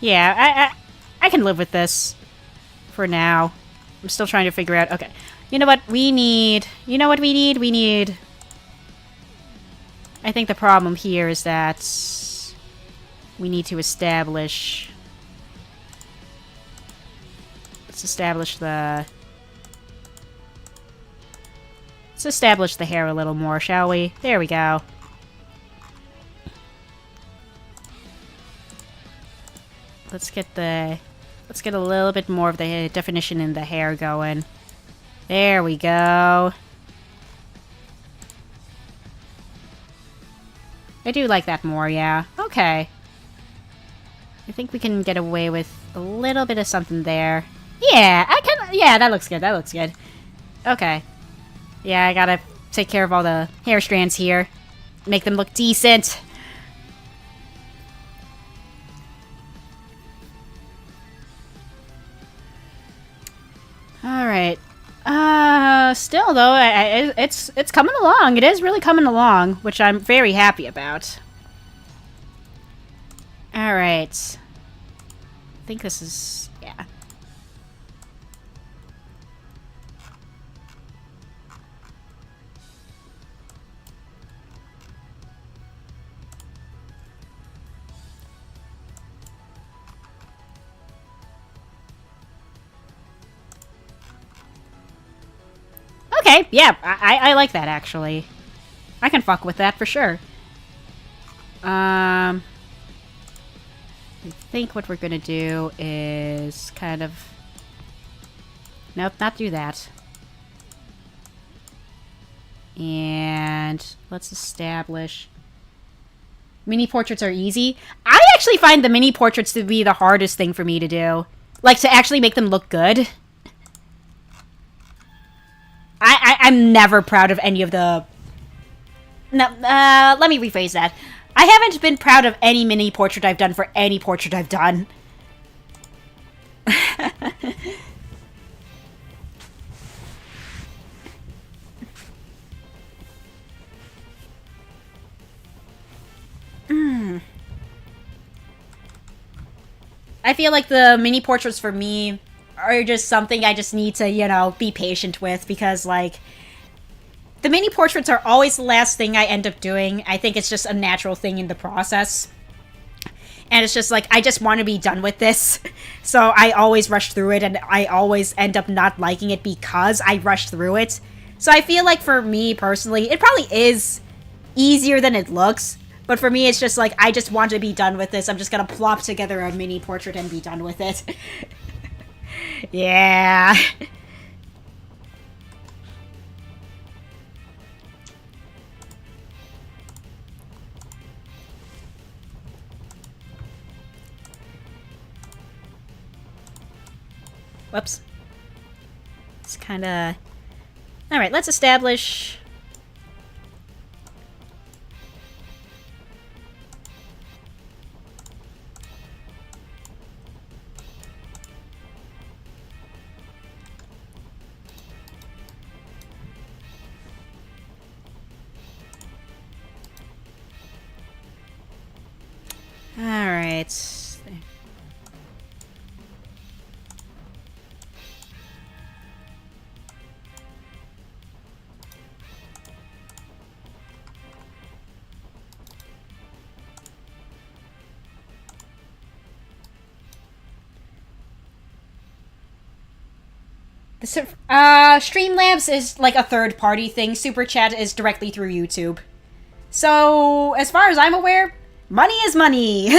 Yeah, I can live with this for now. I'm still trying to figure out... Okay. You know what? We need... You know what we need? We need... I think the problem here is that we need to establish... Let's establish the... Let's establish the hair a little more, shall we? There we go. Let's get a little bit more of the definition in the hair going. There we go. I do like that more, yeah. Okay. I think we can get away with a little bit of something there. Yeah, yeah, that looks good, that looks good. Okay. Yeah, I gotta take care of all the hair strands here. Make them look decent. Alright. Still, though, it's coming along. It is really coming along, which I'm very happy about. Alright. I think this is... yeah. Okay, yeah, I like that, actually. I can fuck with that for sure. I think what we're gonna do is kind of... Nope, not do that. And let's establish... Mini portraits are easy. I actually find the mini portraits to be the hardest thing for me to do. Like, to actually make them look good. I'm never proud of any of the... No, let me rephrase that. I haven't been proud of any mini portrait I've done for any portrait I've done. I feel like the mini portraits for me are just something I just need to, you know, be patient with because, like, the mini portraits are always the last thing I end up doing. I think it's just a natural thing in the process. And it's just like, I just want to be done with this. So I always rush through it, and I always end up not liking it because I rushed through it. So I feel like for me personally, it probably is easier than it looks. But for me, it's just like, I just want to be done with this. I'm just going to plop together a mini portrait and be done with it. Yeah. Whoops. It's kind of... Alright, let's establish... Alright. Streamlabs is like a third-party thing. Super Chat is directly through YouTube. So, as far as I'm aware, money is money.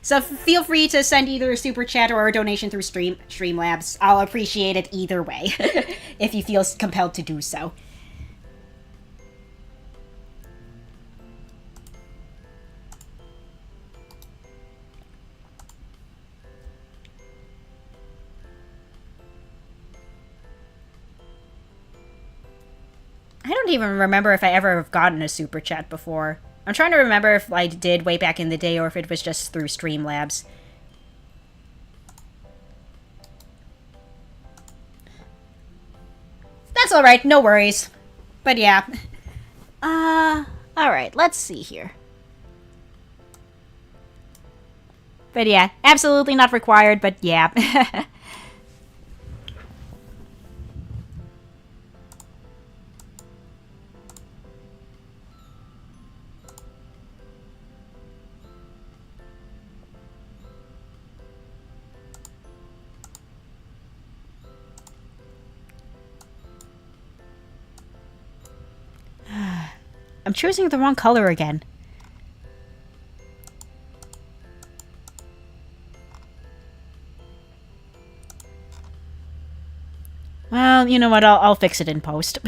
So feel free to send either a Super Chat or a donation through Streamlabs. I'll appreciate it either way, if you feel compelled to do so. I don't even remember if I ever have gotten a Super Chat before. I'm trying to remember if I did way back in the day or if it was just through Streamlabs. That's alright, no worries. But yeah. Alright, let's see here. But yeah, absolutely not required, but yeah. I'm choosing the wrong color again. Well, you know what? I'll fix it in post.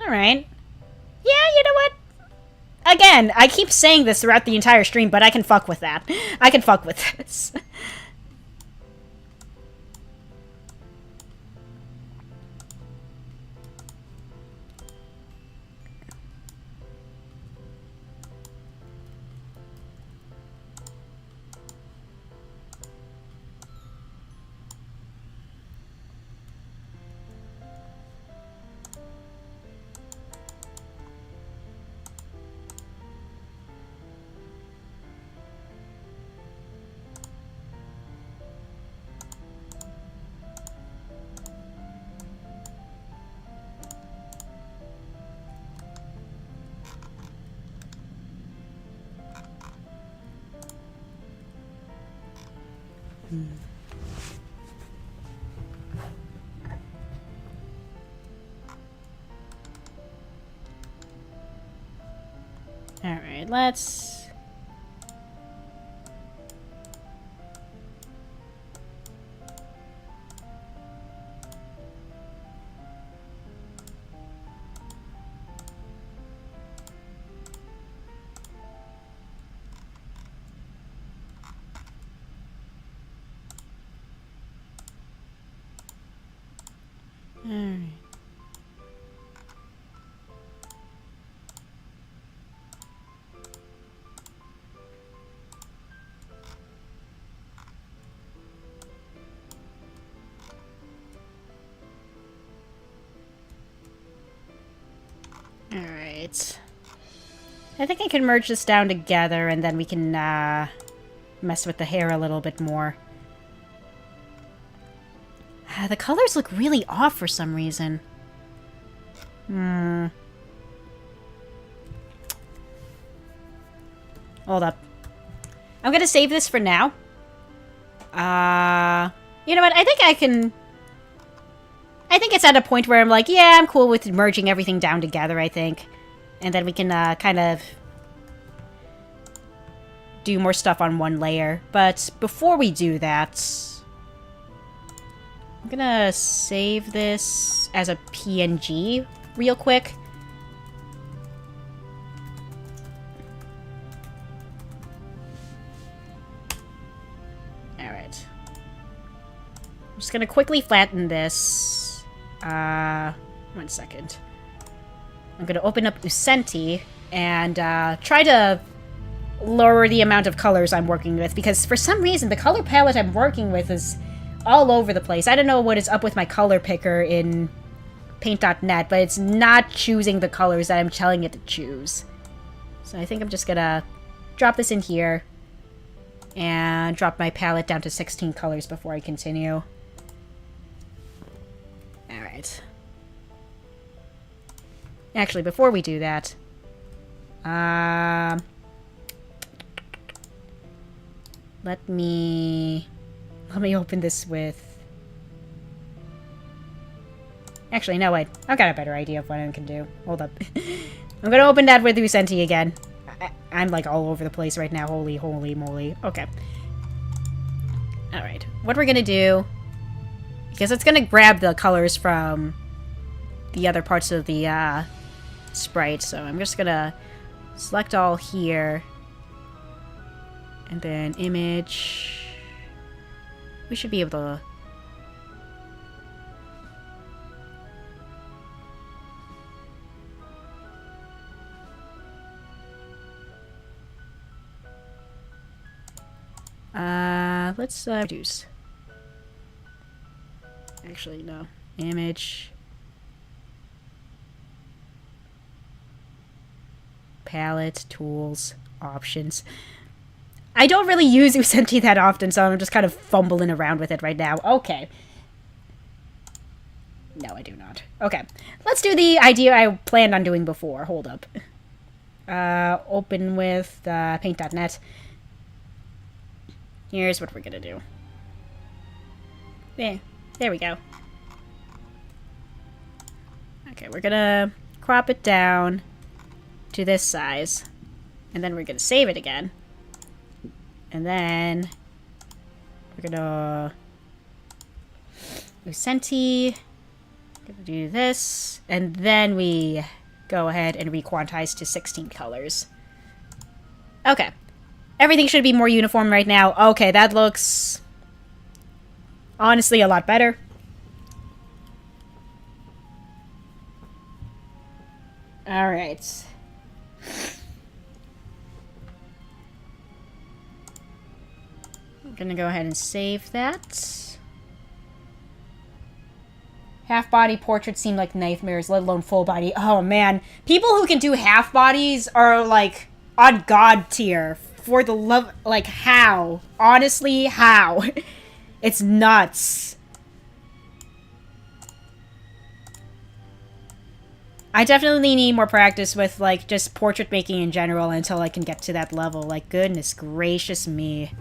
Alright. Yeah, you know what? Again, I keep saying this throughout the entire stream, but I can fuck with that. I can fuck with this. Alright, let's... Alright. Alright. I think I can merge this down together and then we can mess with the hair a little bit more. The colors look really off for some reason. Hold up. I'm gonna save this for now. You know what? I think I can... I think it's at a point where I'm like, yeah, I'm cool with merging everything down together, I think. And then we can kind of do more stuff on one layer. But before we do that, I'm gonna save this as a PNG real quick. Alright. I'm just gonna quickly flatten this. 1 second. I'm gonna open up Usenti and try to lower the amount of colors I'm working with, because for some reason the color palette I'm working with is all over the place. I don't know what is up with my color picker in Paint.net, but it's not choosing the colors that I'm telling it to choose. So I think I'm just gonna drop this in here and drop my palette down to 16 colors before I continue. Alright. Actually, before we do that, let me open this with... Actually, no, wait. I've got a better idea of what I can do. Hold up. I'm gonna open that with Usenti again. I'm, like, all over the place right now. Holy moly. Okay. Alright. What we're gonna do... Because it's gonna grab the colors from the other parts of the, sprite. So I'm just gonna select all here. And then image... We should be able to... let's reduce. Actually, no. Image. Palette, tools, options. I don't really use Usenti that often, so I'm just kind of fumbling around with it right now. Okay. No, I do not. Okay. Let's do the idea I planned on doing before. Hold up. Open with Paint.net. Here's what we're gonna do. There we go. Okay, we're gonna crop it down to this size. And then we're gonna save it again. And then we're gonna Usenti. Gonna do this. And then we go ahead and requantize to 16 colors. Okay. Everything should be more uniform right now. Okay, that looks honestly a lot better. Alright. I'm gonna go ahead and save that. Half-body portraits seem like nightmares, let alone full body. Oh man, people who can do half bodies are like on god tier. For the love, like, how? Honestly, how? It's nuts. I definitely need more practice with, like, just portrait making in general until I can get to that level. Like, goodness gracious me.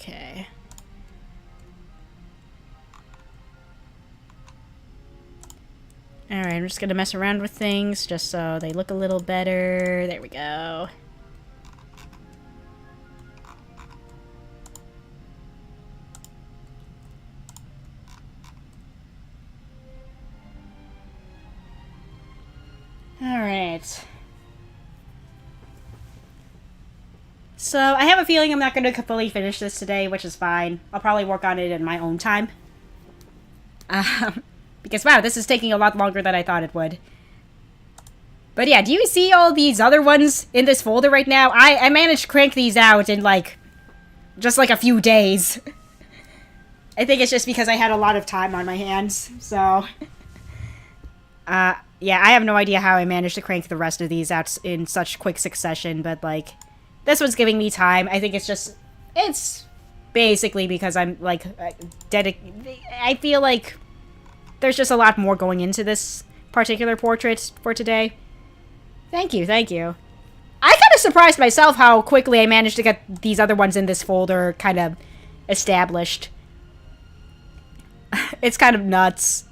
Okay. Alright, I'm just gonna mess around with things just so they look a little better. There we go. Alright. So, I have a feeling I'm not going to fully finish this today, which is fine. I'll probably work on it in my own time. Because, wow, this is taking a lot longer than I thought it would. But yeah, do you see all these other ones in this folder right now? I managed to crank these out in, like, just like a few days. I think it's just because I had a lot of time on my hands, so... yeah, I have no idea how I managed to crank the rest of these out in such quick succession, but, like... This one's giving me time. I think it's just... It's basically because I'm, like, I feel like there's just a lot more going into this particular portrait for today. Thank you, thank you. I kind of surprised myself how quickly I managed to get these other ones in this folder kind of established. It's kind of nuts.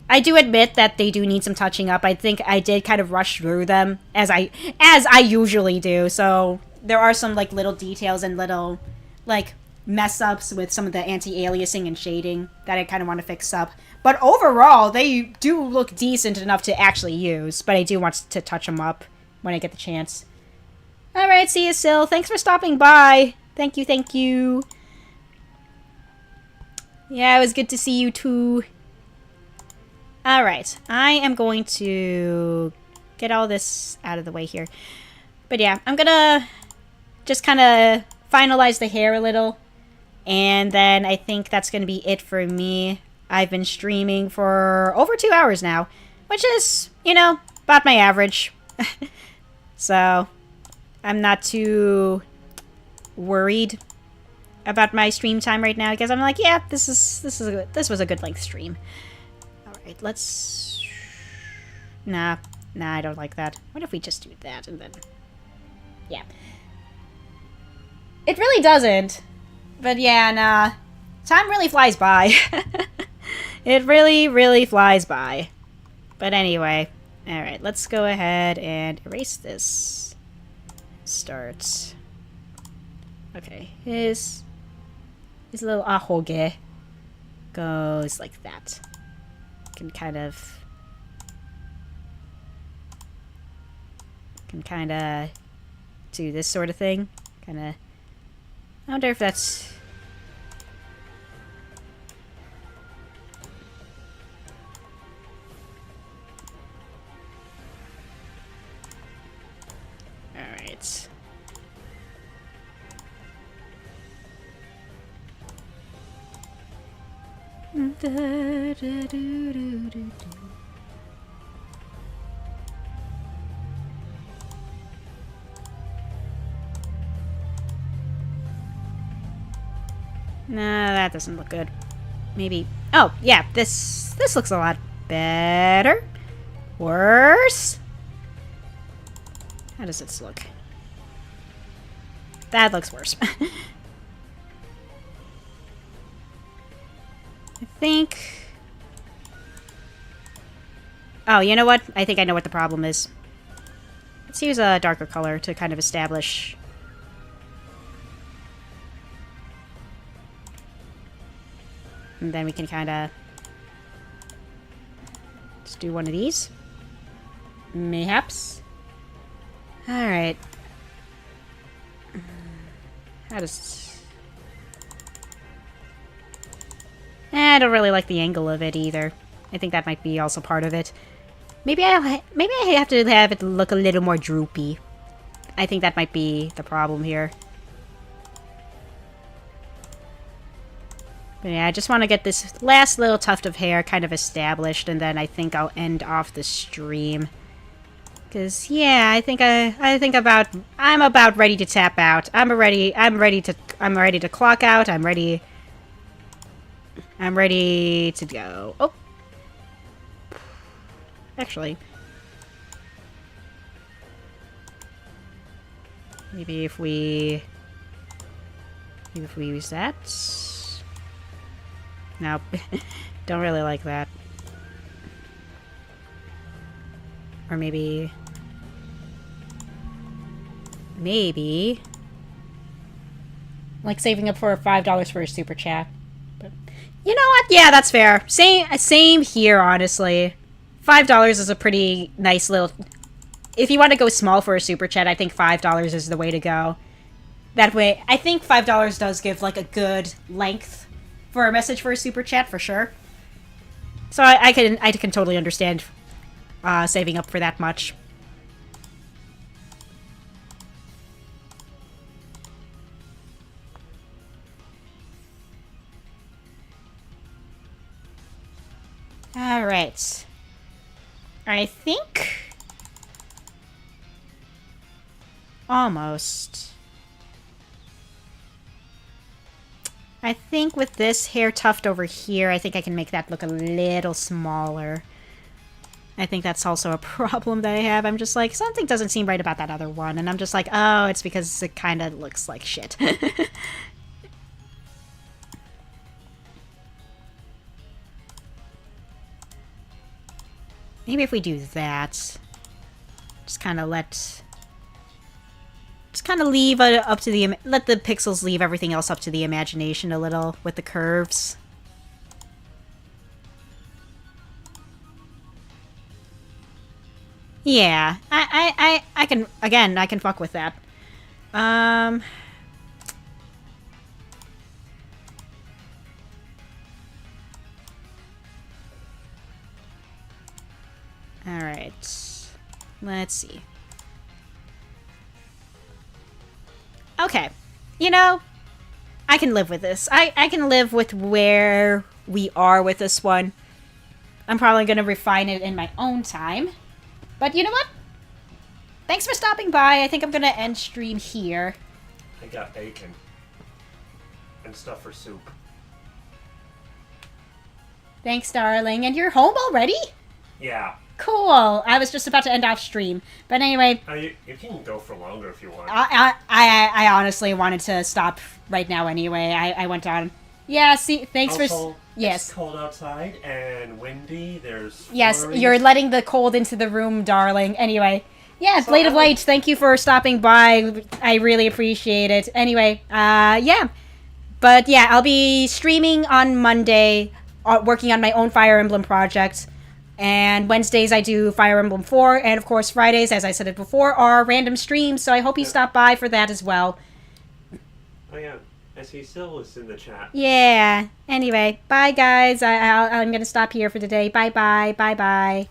I do admit that they do need some touching up. I think I did kind of rush through them, as I usually do. So there are some, like, little details and little, like, mess-ups with some of the anti-aliasing and shading that I kind of want to fix up. But overall, they do look decent enough to actually use. But I do want to touch them up when I get the chance. Alright, see you, Sil. Thanks for stopping by. Thank you, thank you. Yeah, it was good to see you, too. Alright, I am going to get all this out of the way here. But yeah, I'm gonna just kind of finalize the hair a little. And then I think that's gonna be it for me. I've been streaming for over 2 hours now, which is, you know, about my average. So, I'm not too worried about my stream time right now, because I'm like, yeah, this was a good length stream. Alright, let's... Nah, I don't like that. What if we just do that and then... Yeah. It really doesn't. But yeah, nah. Time really flies by. It really, really flies by. But anyway. Alright, let's go ahead and erase this. Start. Okay, his little ahoge goes like that. Can kind of do this sort of thing. I wonder if that's... Alright. Nah, that doesn't look good. Maybe... Oh, yeah, this looks a lot better. Worse? How does this look? That looks worse. I think... Oh, you know what? I think I know what the problem is. Let's use a darker color to kind of establish... And then we can kind of... Let's do one of these. Mayhaps. Alright. How does... I don't really like the angle of it either. I think that might be also part of it. Maybe I have to have it look a little more droopy. I think that might be the problem here. But yeah, I just want to get this last little tuft of hair kind of established, and then I think I'll end off the stream. Cause yeah, I'm about ready to tap out. I'm ready to clock out. I'm ready to go. Oh. Maybe if we use that. Nope. Don't really like that. Or maybe like saving up for $5 for a super chat. But you know what? Yeah, that's fair. Same here, honestly. $5 is a pretty nice little... If you want to go small for a super chat, I think $5 is the way to go. That way, I think $5 does give, like, a good length for a message for a super chat, for sure. So I can totally understand saving up for that much. Alright. I think... Almost. I think with this hair tuft over here, I think I can make that look a little smaller. I think that's also a problem that I have. I'm just like, something doesn't seem right about that other one. And I'm just like, oh, it's because it kind of looks like shit. Maybe if we do that, just kind of leave it up to the... Let the pixels leave everything else up to the imagination a little with the curves. Yeah, I can... Again, I can fuck with that. Alright. Let's see. Okay. You know, I can live with this. I can live with where we are with this one. I'm probably going to refine it in my own time. But you know what? Thanks for stopping by. I think I'm going to end stream here. I got bacon. And stuff for soup. Thanks, darling. And you're home already? Yeah. Cool. I was just about to end off stream. But anyway... You can go for longer if you want. I honestly wanted to stop right now anyway. I went on... Yeah, see, thanks also, for... Yes. It's cold outside and windy. There's Yes, flurries. you're letting the cold into the room, darling. Anyway... Yeah, So Blade of Light, thank you for stopping by. I really appreciate it. Anyway, yeah. But yeah, I'll be streaming on Monday, working on my own Fire Emblem project. And Wednesdays I do Fire Emblem 4, and of course Fridays, as I said it before, are random streams, so I hope you stop by for that as well. Oh yeah, I see Syl is in the chat. Yeah, anyway, bye guys, I'm gonna stop here for today. Bye-bye, bye-bye.